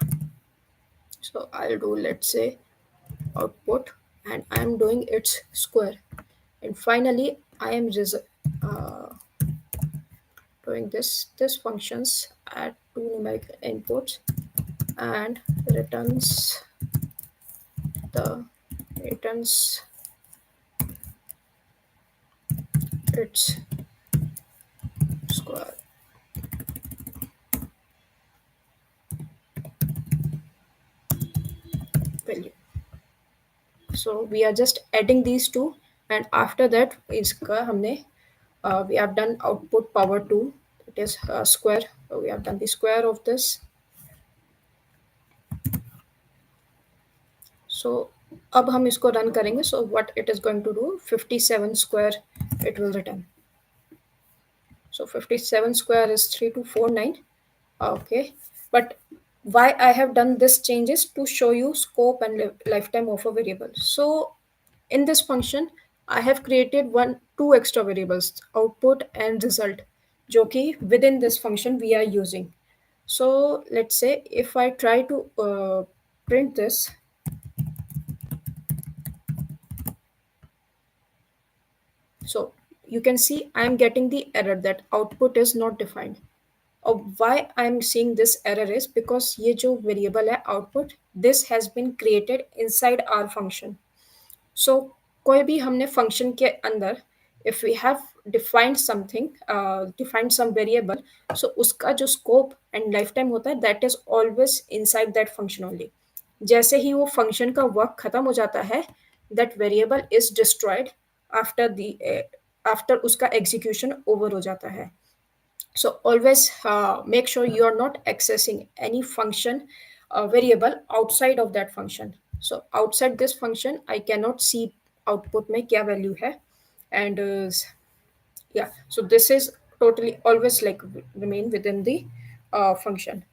So I'll do, let's say, output, and I'm doing its square, and finally I am uh, doing this functions add two numerical inputs and returns the returns its square value. So we are just adding these two, and after that इसका हमने we have done output power 2, it is square. So we have done the square of this. So अब हम इसको run करेंगे. So what it is going to do, 57 square it will return. So 57 square is 3249. Okay, but why I have done this changes to show you scope and lifetime of a variable. So in this function I have created two extra variables, output and result, जो कि within this function we are using. So let's say if I try to print this, so you can see I am getting the error that output is not defined. Why I'm seeing this error is because ये जो variable है output, this has been created inside our function. So कोई भी हमने function के अंदर if we have defined something, defined some variable, so उसका जो scope and lifetime होता है that is always inside that function only. जैसे ही वो function का work खत्म हो जाता है, that variable is destroyed after the after उसका execution over हो जाता है. So always make sure you are not accessing any function variable outside of that function. So outside this function I cannot see output में क्या value है, and yeah, so this is totally always like remain within the function.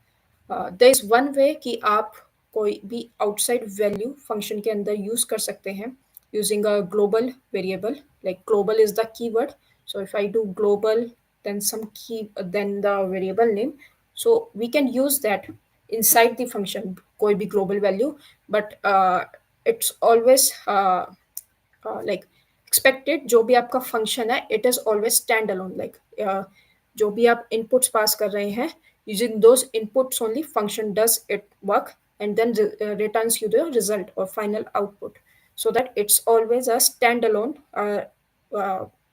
There is one way कि आप कोई भी outside value function के अंदर use कर सकते हैं using a global variable. Like global is the keyword. So if I do global then some key then the variable name, so we can use that inside the function कोई भी global value, but it's always like expected जो भी आपका function है it is always standalone, like जो भी आप inputs pass कर रहे हैं, using those inputs only function does it work, and then returns you the result or final output, so that it's always a standalone uh,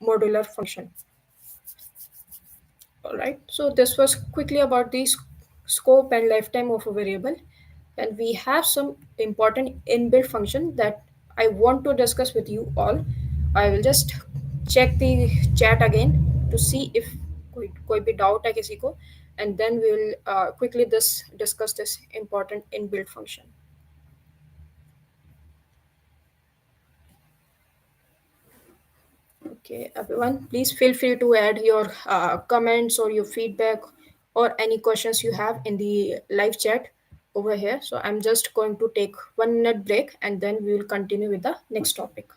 modular function. All right. So this was quickly about the scope and lifetime of a variable. And we have some important inbuilt function that I want to discuss with you all. I will just check the chat again to see if कोई भी doubt है किसी को, and then we will quickly discuss this important inbuilt function. Okay, everyone, please feel free to add your comments or your feedback or any questions you have in the live chat over here. So I'm just going to take 1 minute break and then we will continue with the next topic.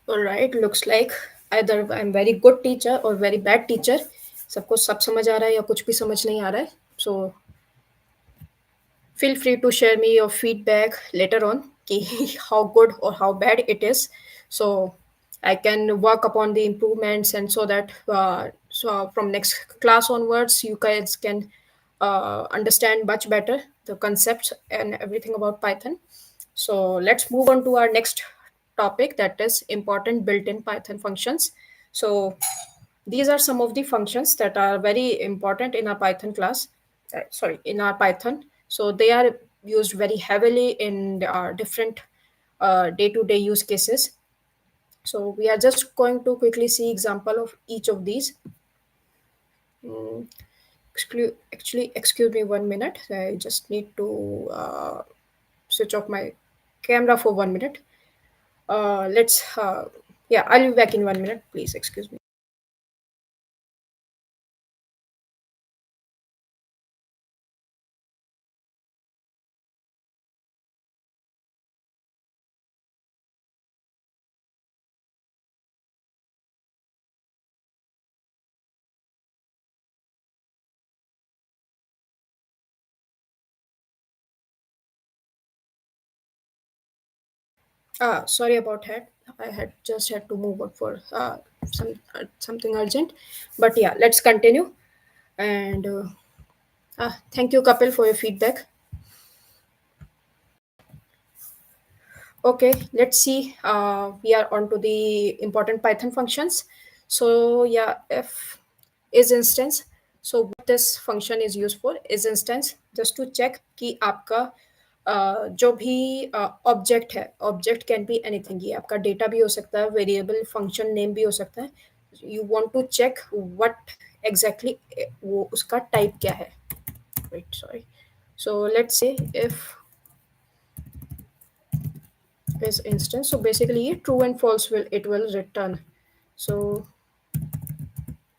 All right, looks like either I'm very good teacher or very bad teacher. सबको सब समझ आ रहा है या कुछ भी समझ नहीं आ रहा है. So feel free to share me your feedback later on कि how good or how bad it is, so I can work upon the improvements, and so that from next class onwards you guys can understand much better the concepts and everything about Python. So let's move on to our next topic, that is important built-in Python functions. So these are some of the functions that are very important in our Python class, sorry, in our Python. So they are used very heavily in different day-to-day use cases. So we are just going to quickly see example of each of these. Actually, excuse me 1 minute. I just need to switch off my camera for 1 minute. Let's, yeah, I'll be back in 1 minute. Please excuse me. Sorry about that. I had just had to move out for something urgent, but yeah, let's continue. And thank you, Kapil, for your feedback. Okay, let's see. We are on to the important Python functions. So yeah, if is instance. So what this function is used for is instance, just to check कि आपका जो भी object है, object can be anything, ये आपका data भी हो सकता है, वेरिएबल फंक्शन नेम भी हो सकता है. You want to check what exactly वो उसका टाइप क्या है. Wait sorry. So let's say if is instance, so basically true and false will it will return. So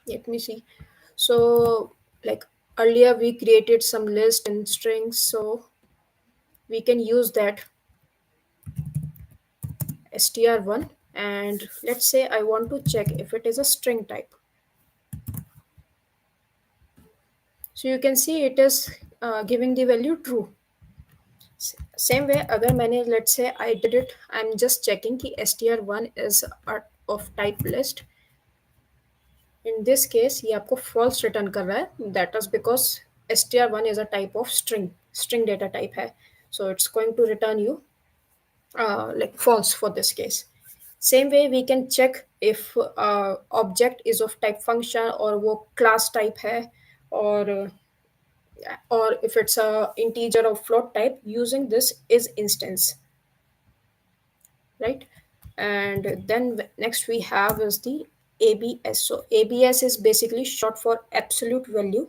let me see. So like earlier we created some list and strings, so we can use that str1, and let's say I want to check if it is a string type. So you can see it is giving the value true. Same way अगर मैंने let's say I did it, I'm just checking कि str1 is of type list. In this case ये आपको false return कर रहा है. That is because str1 is a type of string data type है, so it's going to return you like false for this case. Same way we can check if object is of type function और वो class type है, or if it's a integer or float type using this is instance, right? And then next we have is the ABS. So ABS is basically short for absolute value.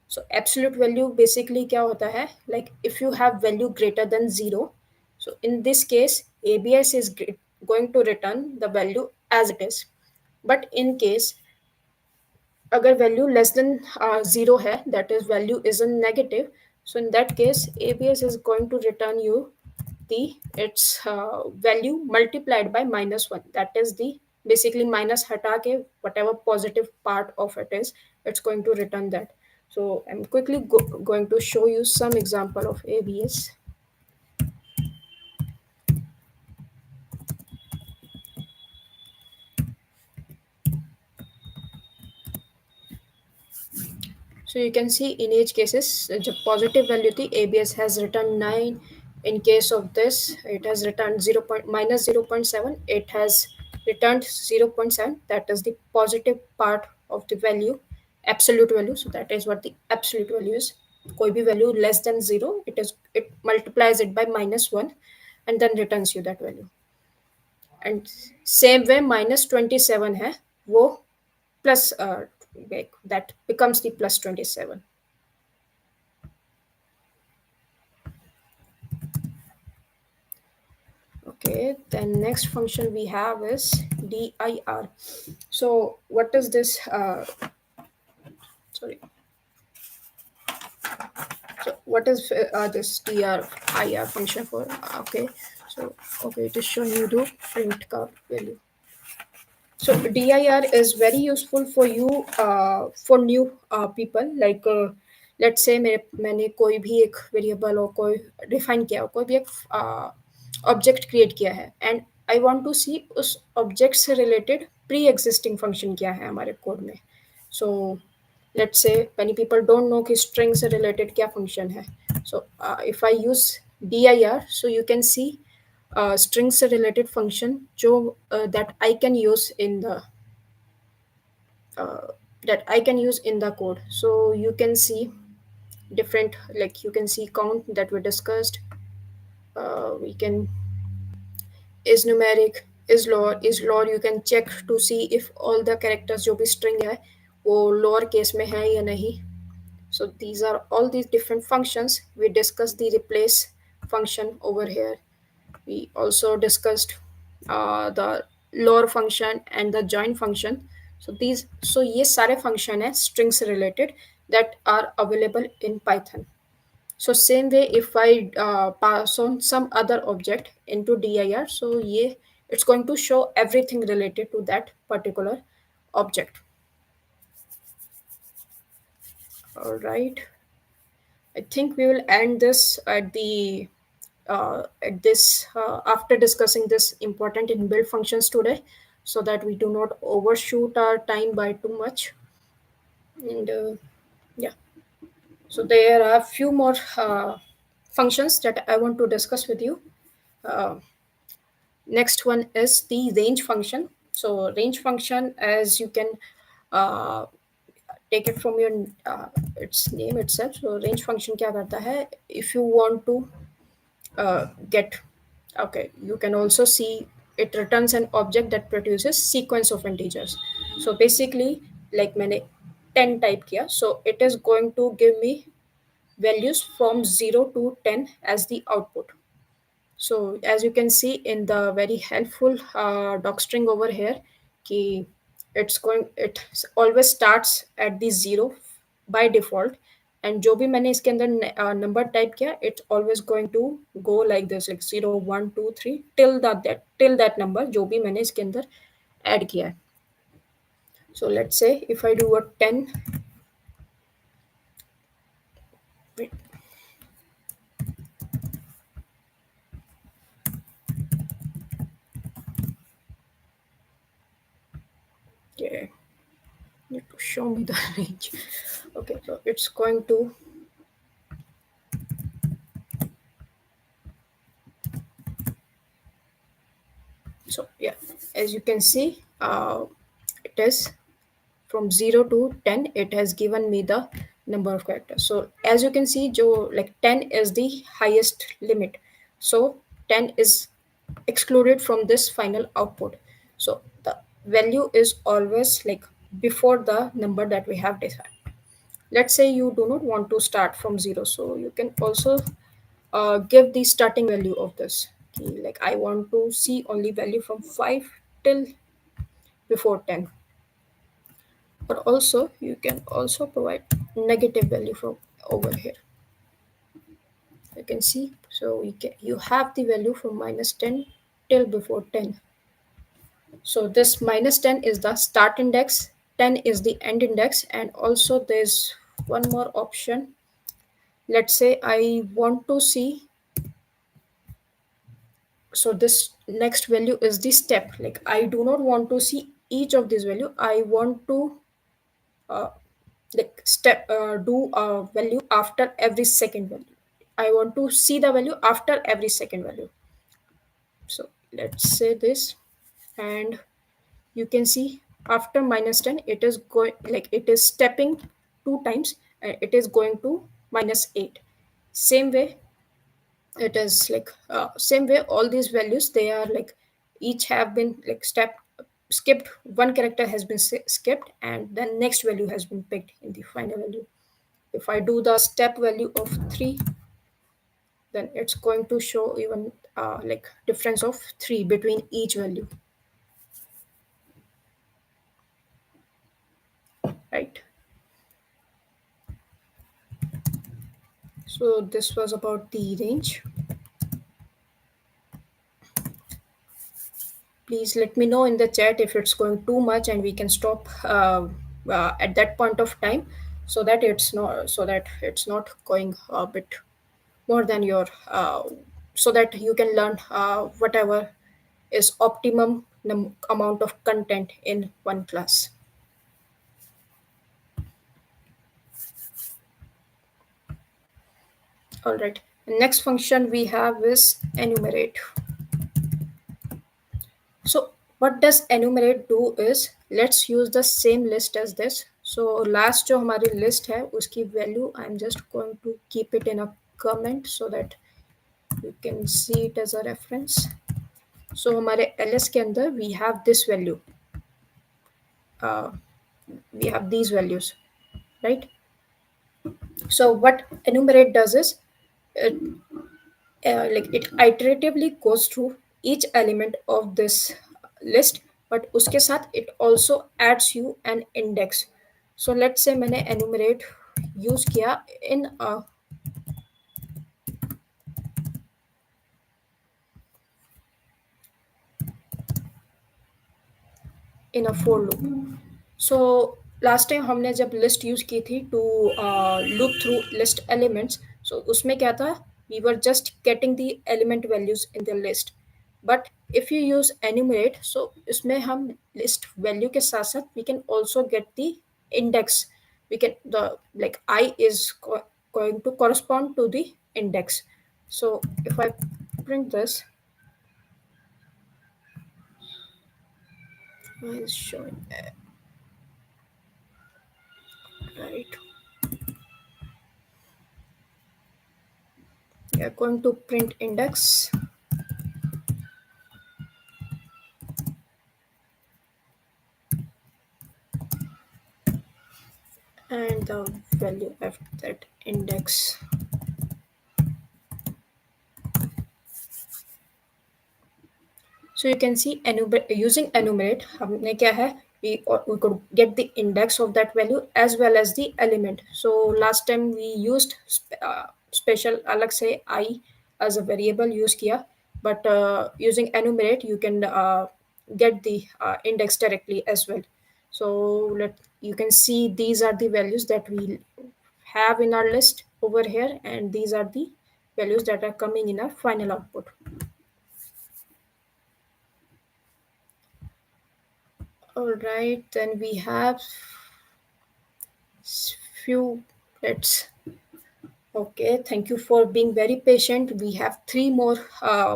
So absolute value basically क्या होता है, like if you have value greater than 0, so in this case ABS is going to return the value as it is. But in case अगर value less than zero है, that is value is a negative, so in that case ABS is going to return you the its value multiplied by -1, that is the basically minus हटा के whatever positive part of it is, it's going to return that. So I'm quickly going to show you some example of ABS. So you can see in each cases, the positive value the ABS has returned 9. In case of this, it has returned 0 minus 0.7. It has returned 0.7. That is the positive part of the value, absolute value. So that is what the absolute value is. कोई भी value less than 0, it multiplies it by -1 and then returns you that value. And same way -27 है, वो plus that becomes the +27. Okay, then next function we have is dir. So what is this? Sorry. So what is this dir function for? Okay, so okay, it is showing you the print card value. So dir is very useful for you for new people, like let's say मैंने कोई भी एक variable और कोई define किया हो, कोई भी एक ऑब्जेक्ट क्रिएट किया है, एंड आई वांट टू सी उस ऑब्जेक्ट से रिलेटेड प्री एग्जिस्टिंग फंक्शन क्या है हमारे कोड में. सो let's say many people don't know कि string से related क्या function है. So if I use dir, so you can see string से related function जो that I can use in the uh, code. So you can see different, like you can see count that we discussed. We can is numeric, is lore. You can check to see if all the characters जो भी string है वो lower case में है या नहीं. So these are all these different functions. We discussed the replace function over here. We also discussed the lower function and the join function. So ये सारे function है string से related that are available in Python. So same way if I pass on some other object into dir, so ये it's going to show everything related to that particular object. All right. I think we will end this at this after discussing this important inbuilt functions today, so that we do not overshoot our time by too much. And yeah, so there are a few more functions that I want to discuss with you. Uh, Next one is the range function. So range function, as you can uh, take it from your its name itself. So range function क्या करता है? If you want to get, okay, you can also see it returns an object that produces sequence of integers. So basically like मैंने 10 type किया, so it is going to give me values from 0 to 10 as the output. So as you can see in the very helpful docstring over here, कि it always starts at the 0 by default, and जो भी मैंने इसके अंदर number type किया, it's always going to go like this, like 0 1 2 3 till that number जो भी मैंने इसके अंदर add किया है. So let's say if I do a 10, wait, yeah, need to show me the range. Okay, so it's going to, so yeah, as you can see, it is from 0 to 10. It has given me the number of characters. So as you can see, jo, like 10 is the highest limit, so 10 is excluded from this final output. So the value is always like before the number that we have decided. Let's say you do not want to start from 0, so you can also give the starting value of this. Okay, like I want to see only value from 5 till before 10. Or also you can also provide negative value from over here. You can see, so you have the value from minus 10 till before 10. So this minus 10 is the start index, 10 is the end index, and also there's one more option. Let's say I want to see, so this next value is the step. Like I do not want to see each of these value. I want to uh, like step do a value after every second value. I want to see the value after every second value. So let's say this, and you can see after minus 10 it is going, like it is stepping two times, and it is going to minus 8. Same way it is like same way all these values, they are like each have been like skipped, one character has been skipped, and then next value has been picked in the final value. If I do the step value of 3, then it's going to show even like difference of 3 between each value, right? So this was about the range. Please let me know in the chat if it's going too much, and we can stop at that point of time, so that it's not going a bit more than your so that you can learn whatever is optimum amount of content in one class. All right, next function we have is enumerate. So what does enumerate do is, let's use the same list as this. So last जो हमारी list है उसकी value I'm just going to keep it in a comment so that you can see it as a reference. So हमारे ls के अंदर we have this value, uh, we have these values, right? So what enumerate does is, it, like it iteratively goes through each element of this list, but उसके साथ it also adds you an index. So let's say मैंने enumerate use किया in a for loop. So last time हमने जब list use की थी to loop through list elements, so उसमें क्या था, we were just getting the element values in the list. But if you use enumerate, so इसमें हम list value के साथ साथ we can also get the index. We can the like I is going to correspond to the index. So if I print this, is showing right. We are going to print index, and the value of that index. So you can see using enumerate हमने क्या है, we could get the index of that value as well as the element. So last time we used special अलग से I as a variable use किया, but using enumerate you can get the index directly as well. So you can see these are the values that we have in our list over here, and these are the values that are coming in our final output. All right, then we have few. Let's. Okay, thank you for being very patient. We have three more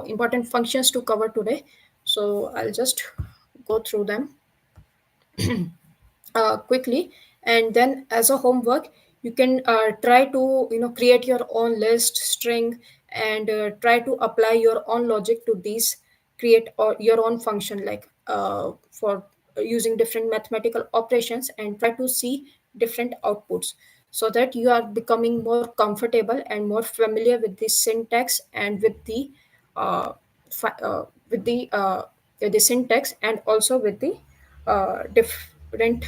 important functions to cover today. So I'll just go through them quickly, and then as a homework you can try to create your own list string, and try to apply your own logic to these, create your own function, like for using different mathematical operations, and try to see different outputs, so that you are becoming more comfortable and more familiar with the syntax, and with the fi- uh, with the uh, with the syntax, and also with the different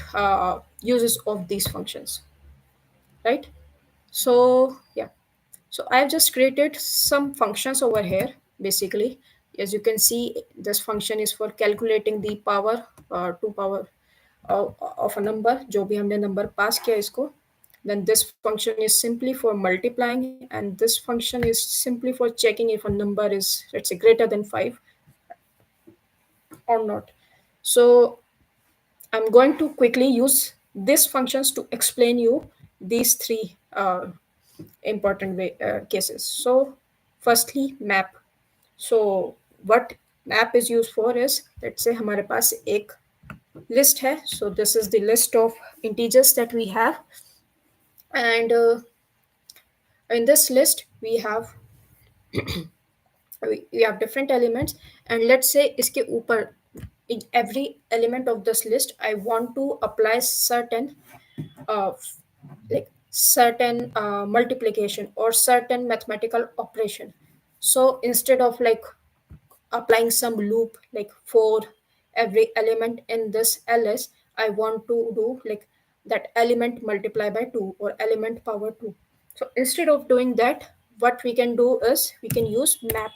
uses of these functions, right? So yeah, so I've just created some functions over here. Basically, as you can see, this function is for calculating the power, to power of a number, जो भी हमने number pass किया इसको. Then this function is simply for multiplying, and this function is simply for checking if a number is, let's say, greater than 5 or not. So I'm going to quickly use these functions to explain you these three important cases. So firstly, map. So what map is used for is, let's say हमारे पास एक list है. So this is the list of integers that we have, and in this list we have different elements, and let's say इसके ऊपर, in every element of this list I want to apply certain uh, like certain multiplication or certain mathematical operation. So instead of like applying some loop like for every element in this ls, I want to do like that element multiply by 2 or element power 2. So instead of doing that, what we can do is we can use map.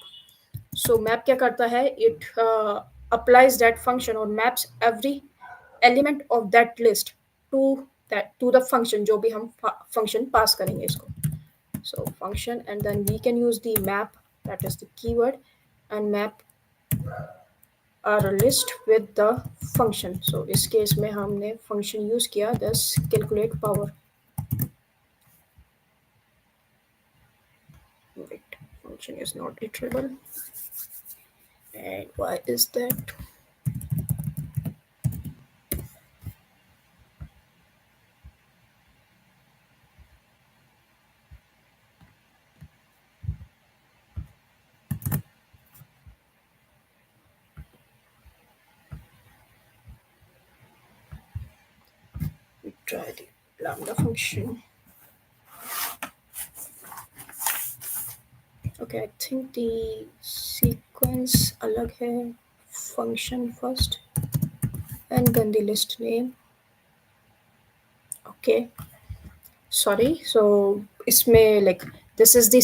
So map क्या करता है, it applies that function or maps every element of that list to to the function जो भी हम function pass करेंगे इसको. So function, and then we can use the map, that is the keyword, and map our list with the function. So इस case में हमने function use किया, thus calculate power. Wait, function is not iterable, and why is that? We try the lambda function. Okay, I think the sequence अलग है. Function first, and then the list name. Okay, sorry. So इसमें like this is the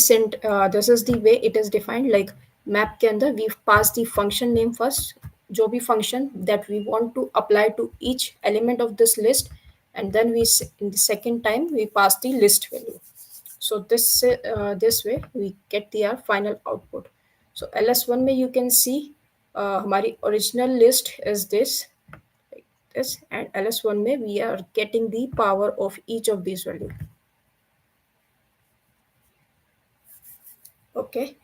this is the way it is defined. Like map के अंदर we pass the function name first, जो भी function that we want to apply to each element of this list, and then in the second time we pass the list value. So this way we get the final output. So ls1 में you can see हमारी original list is this, like this, and ls1 में we are getting the power of each of these value. Okay,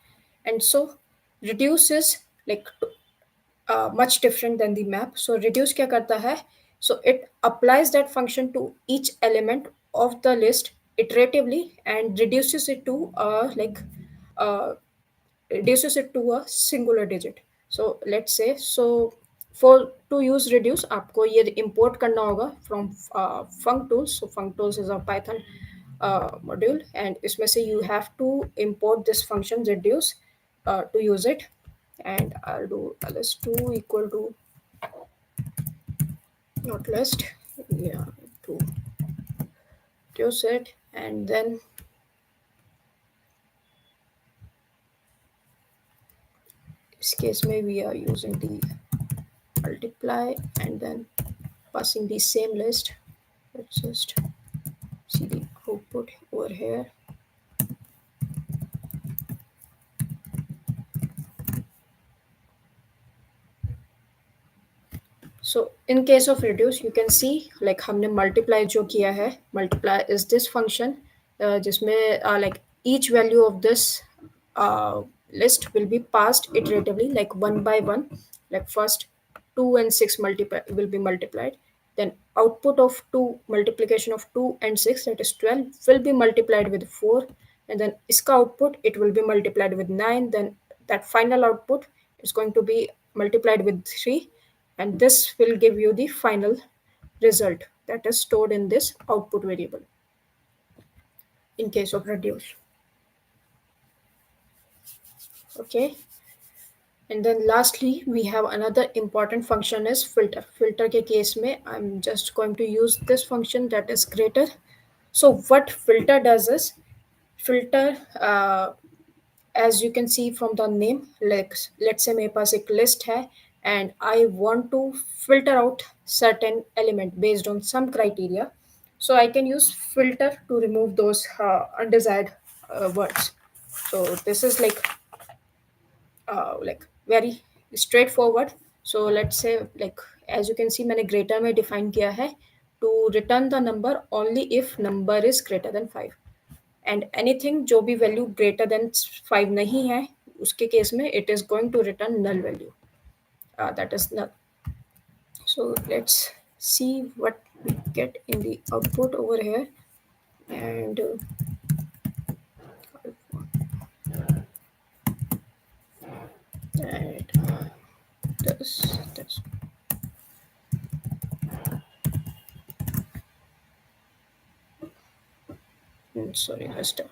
and so reduce is like much different than the map. So reduce क्या करता है, so it applies that function to each element of the list iteratively, and reduces it to uh, reduces it to a singular digit. So let's say, so for to use reduce आपको ये import करना होगा from functools. So functools is a python module, and इसमें से you have to import this function reduce to use it. And I'll do ls2 equal to, not list, yeah, to reduce it. And then this case maybe we are using the multiply, and then passing the same list. Let's just see the output over here. So in case of reduce, you can see like हमने multiply जो किया है, multiply is this function जिसमें like each value of this list will be passed iteratively, like one by one. Like first 2 and 6 will be multiplied. Then output of 2 multiplication of 2 and 6, that is 12, will be multiplied with 4. And then iska output, it will be multiplied with 9. Then that final output is going to be multiplied with 3. And this will give you the final result that is stored in this output variable in case of reduce. Okay. And then lastly, we have another important function is filter. Filter ke case mein, I'm just going to use this function, that is greater. So what filter does is, filter, as you can see from the name, like let's say मेरे पास एक list है and I want to filter out certain element based on some criteria. So I can use filter to remove those undesired words. So this is like very straightforward. So let's say, like, as you can see मैंने greater में define किया है to return the number only if number is greater than 5, and anything जो भी value greater than 5 नहीं है उसके case में it is going to return null value, that is null. So let's see what we get in the output over here. And and this sorry, just a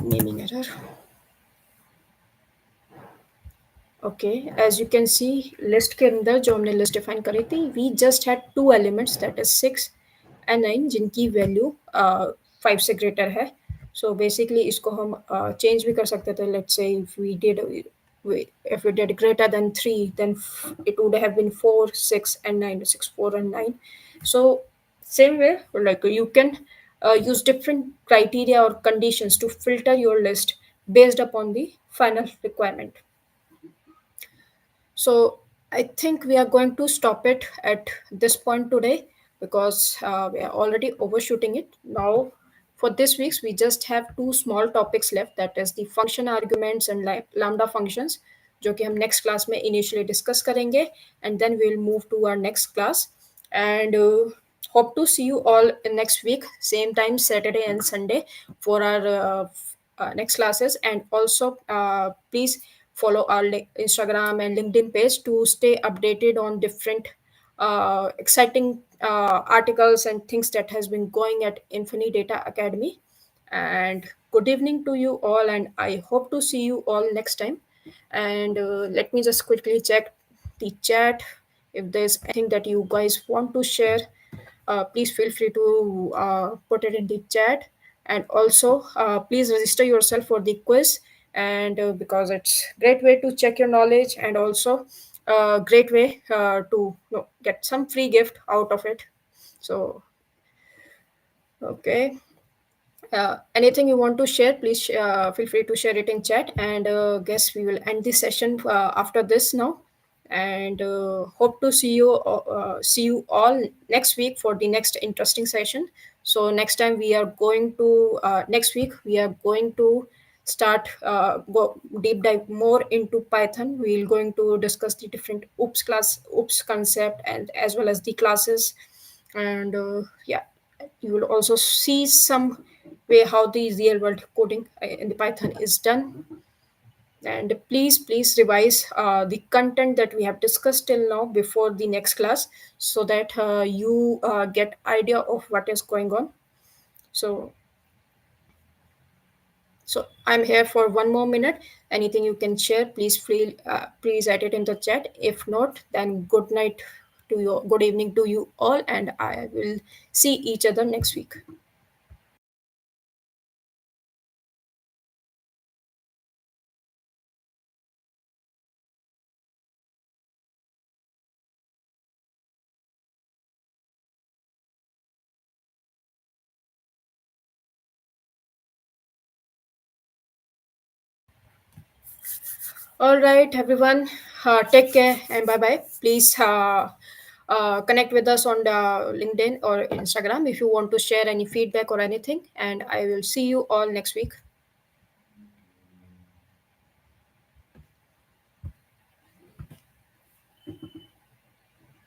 naming error. Okay, as you can see list के अंदर जो हमने list define करी थी, we just had two elements, that is 6 and 9, जिनकी value 5 से greater है. So basically इसको हम चेंज भी कर सकते थे. Let's say if we did, if we did greater than 3, then it would have been 4, 6 and 9, 6, 4 and 9. So same way, like you can use different criteria or conditions to filter your list based upon the final requirement. So I think we are going to stop it at this point today, because we are already overshooting it. Now, for this week's, we just have two small topics left. That is the function arguments and lambda functions, जो कि हम next class में initially discuss करेंगे, and then we'll move to our next class. And hope to see you all in next week, same time, Saturday and Sunday, for our next classes. And also, please follow our Instagram and LinkedIn page to stay updated on different exciting articles and things that has been going at Infini Data Academy. And good evening to you all, and I hope to see you all next time. And let me just quickly check the chat. If there's anything that you guys want to share, please feel free to put it in the chat. And also, please register yourself for the quiz, and because it's great way to check your knowledge, and also a great way to get some free gift out of it. So okay, anything you want to share, please feel free to share it in chat. And guess we will end this session after this now. And hope to see you all next week for the next interesting session. So next time we are going to next week we are going to start go deep dive more into Python. We're going to discuss the different oops concept, and as well as the classes. And yeah, you will also see some way how the real world coding in the Python is done. And please revise the content that we have discussed till now before the next class, so that you get idea of what is going on. So I'm here for one more minute. Anything you can share, please add it in the chat. If not, then good night to you, good evening to you all, and I will see each other next week. All right, everyone. Take care and bye bye. Please connect with us on the LinkedIn or Instagram if you want to share any feedback or anything. And I will see you all next week.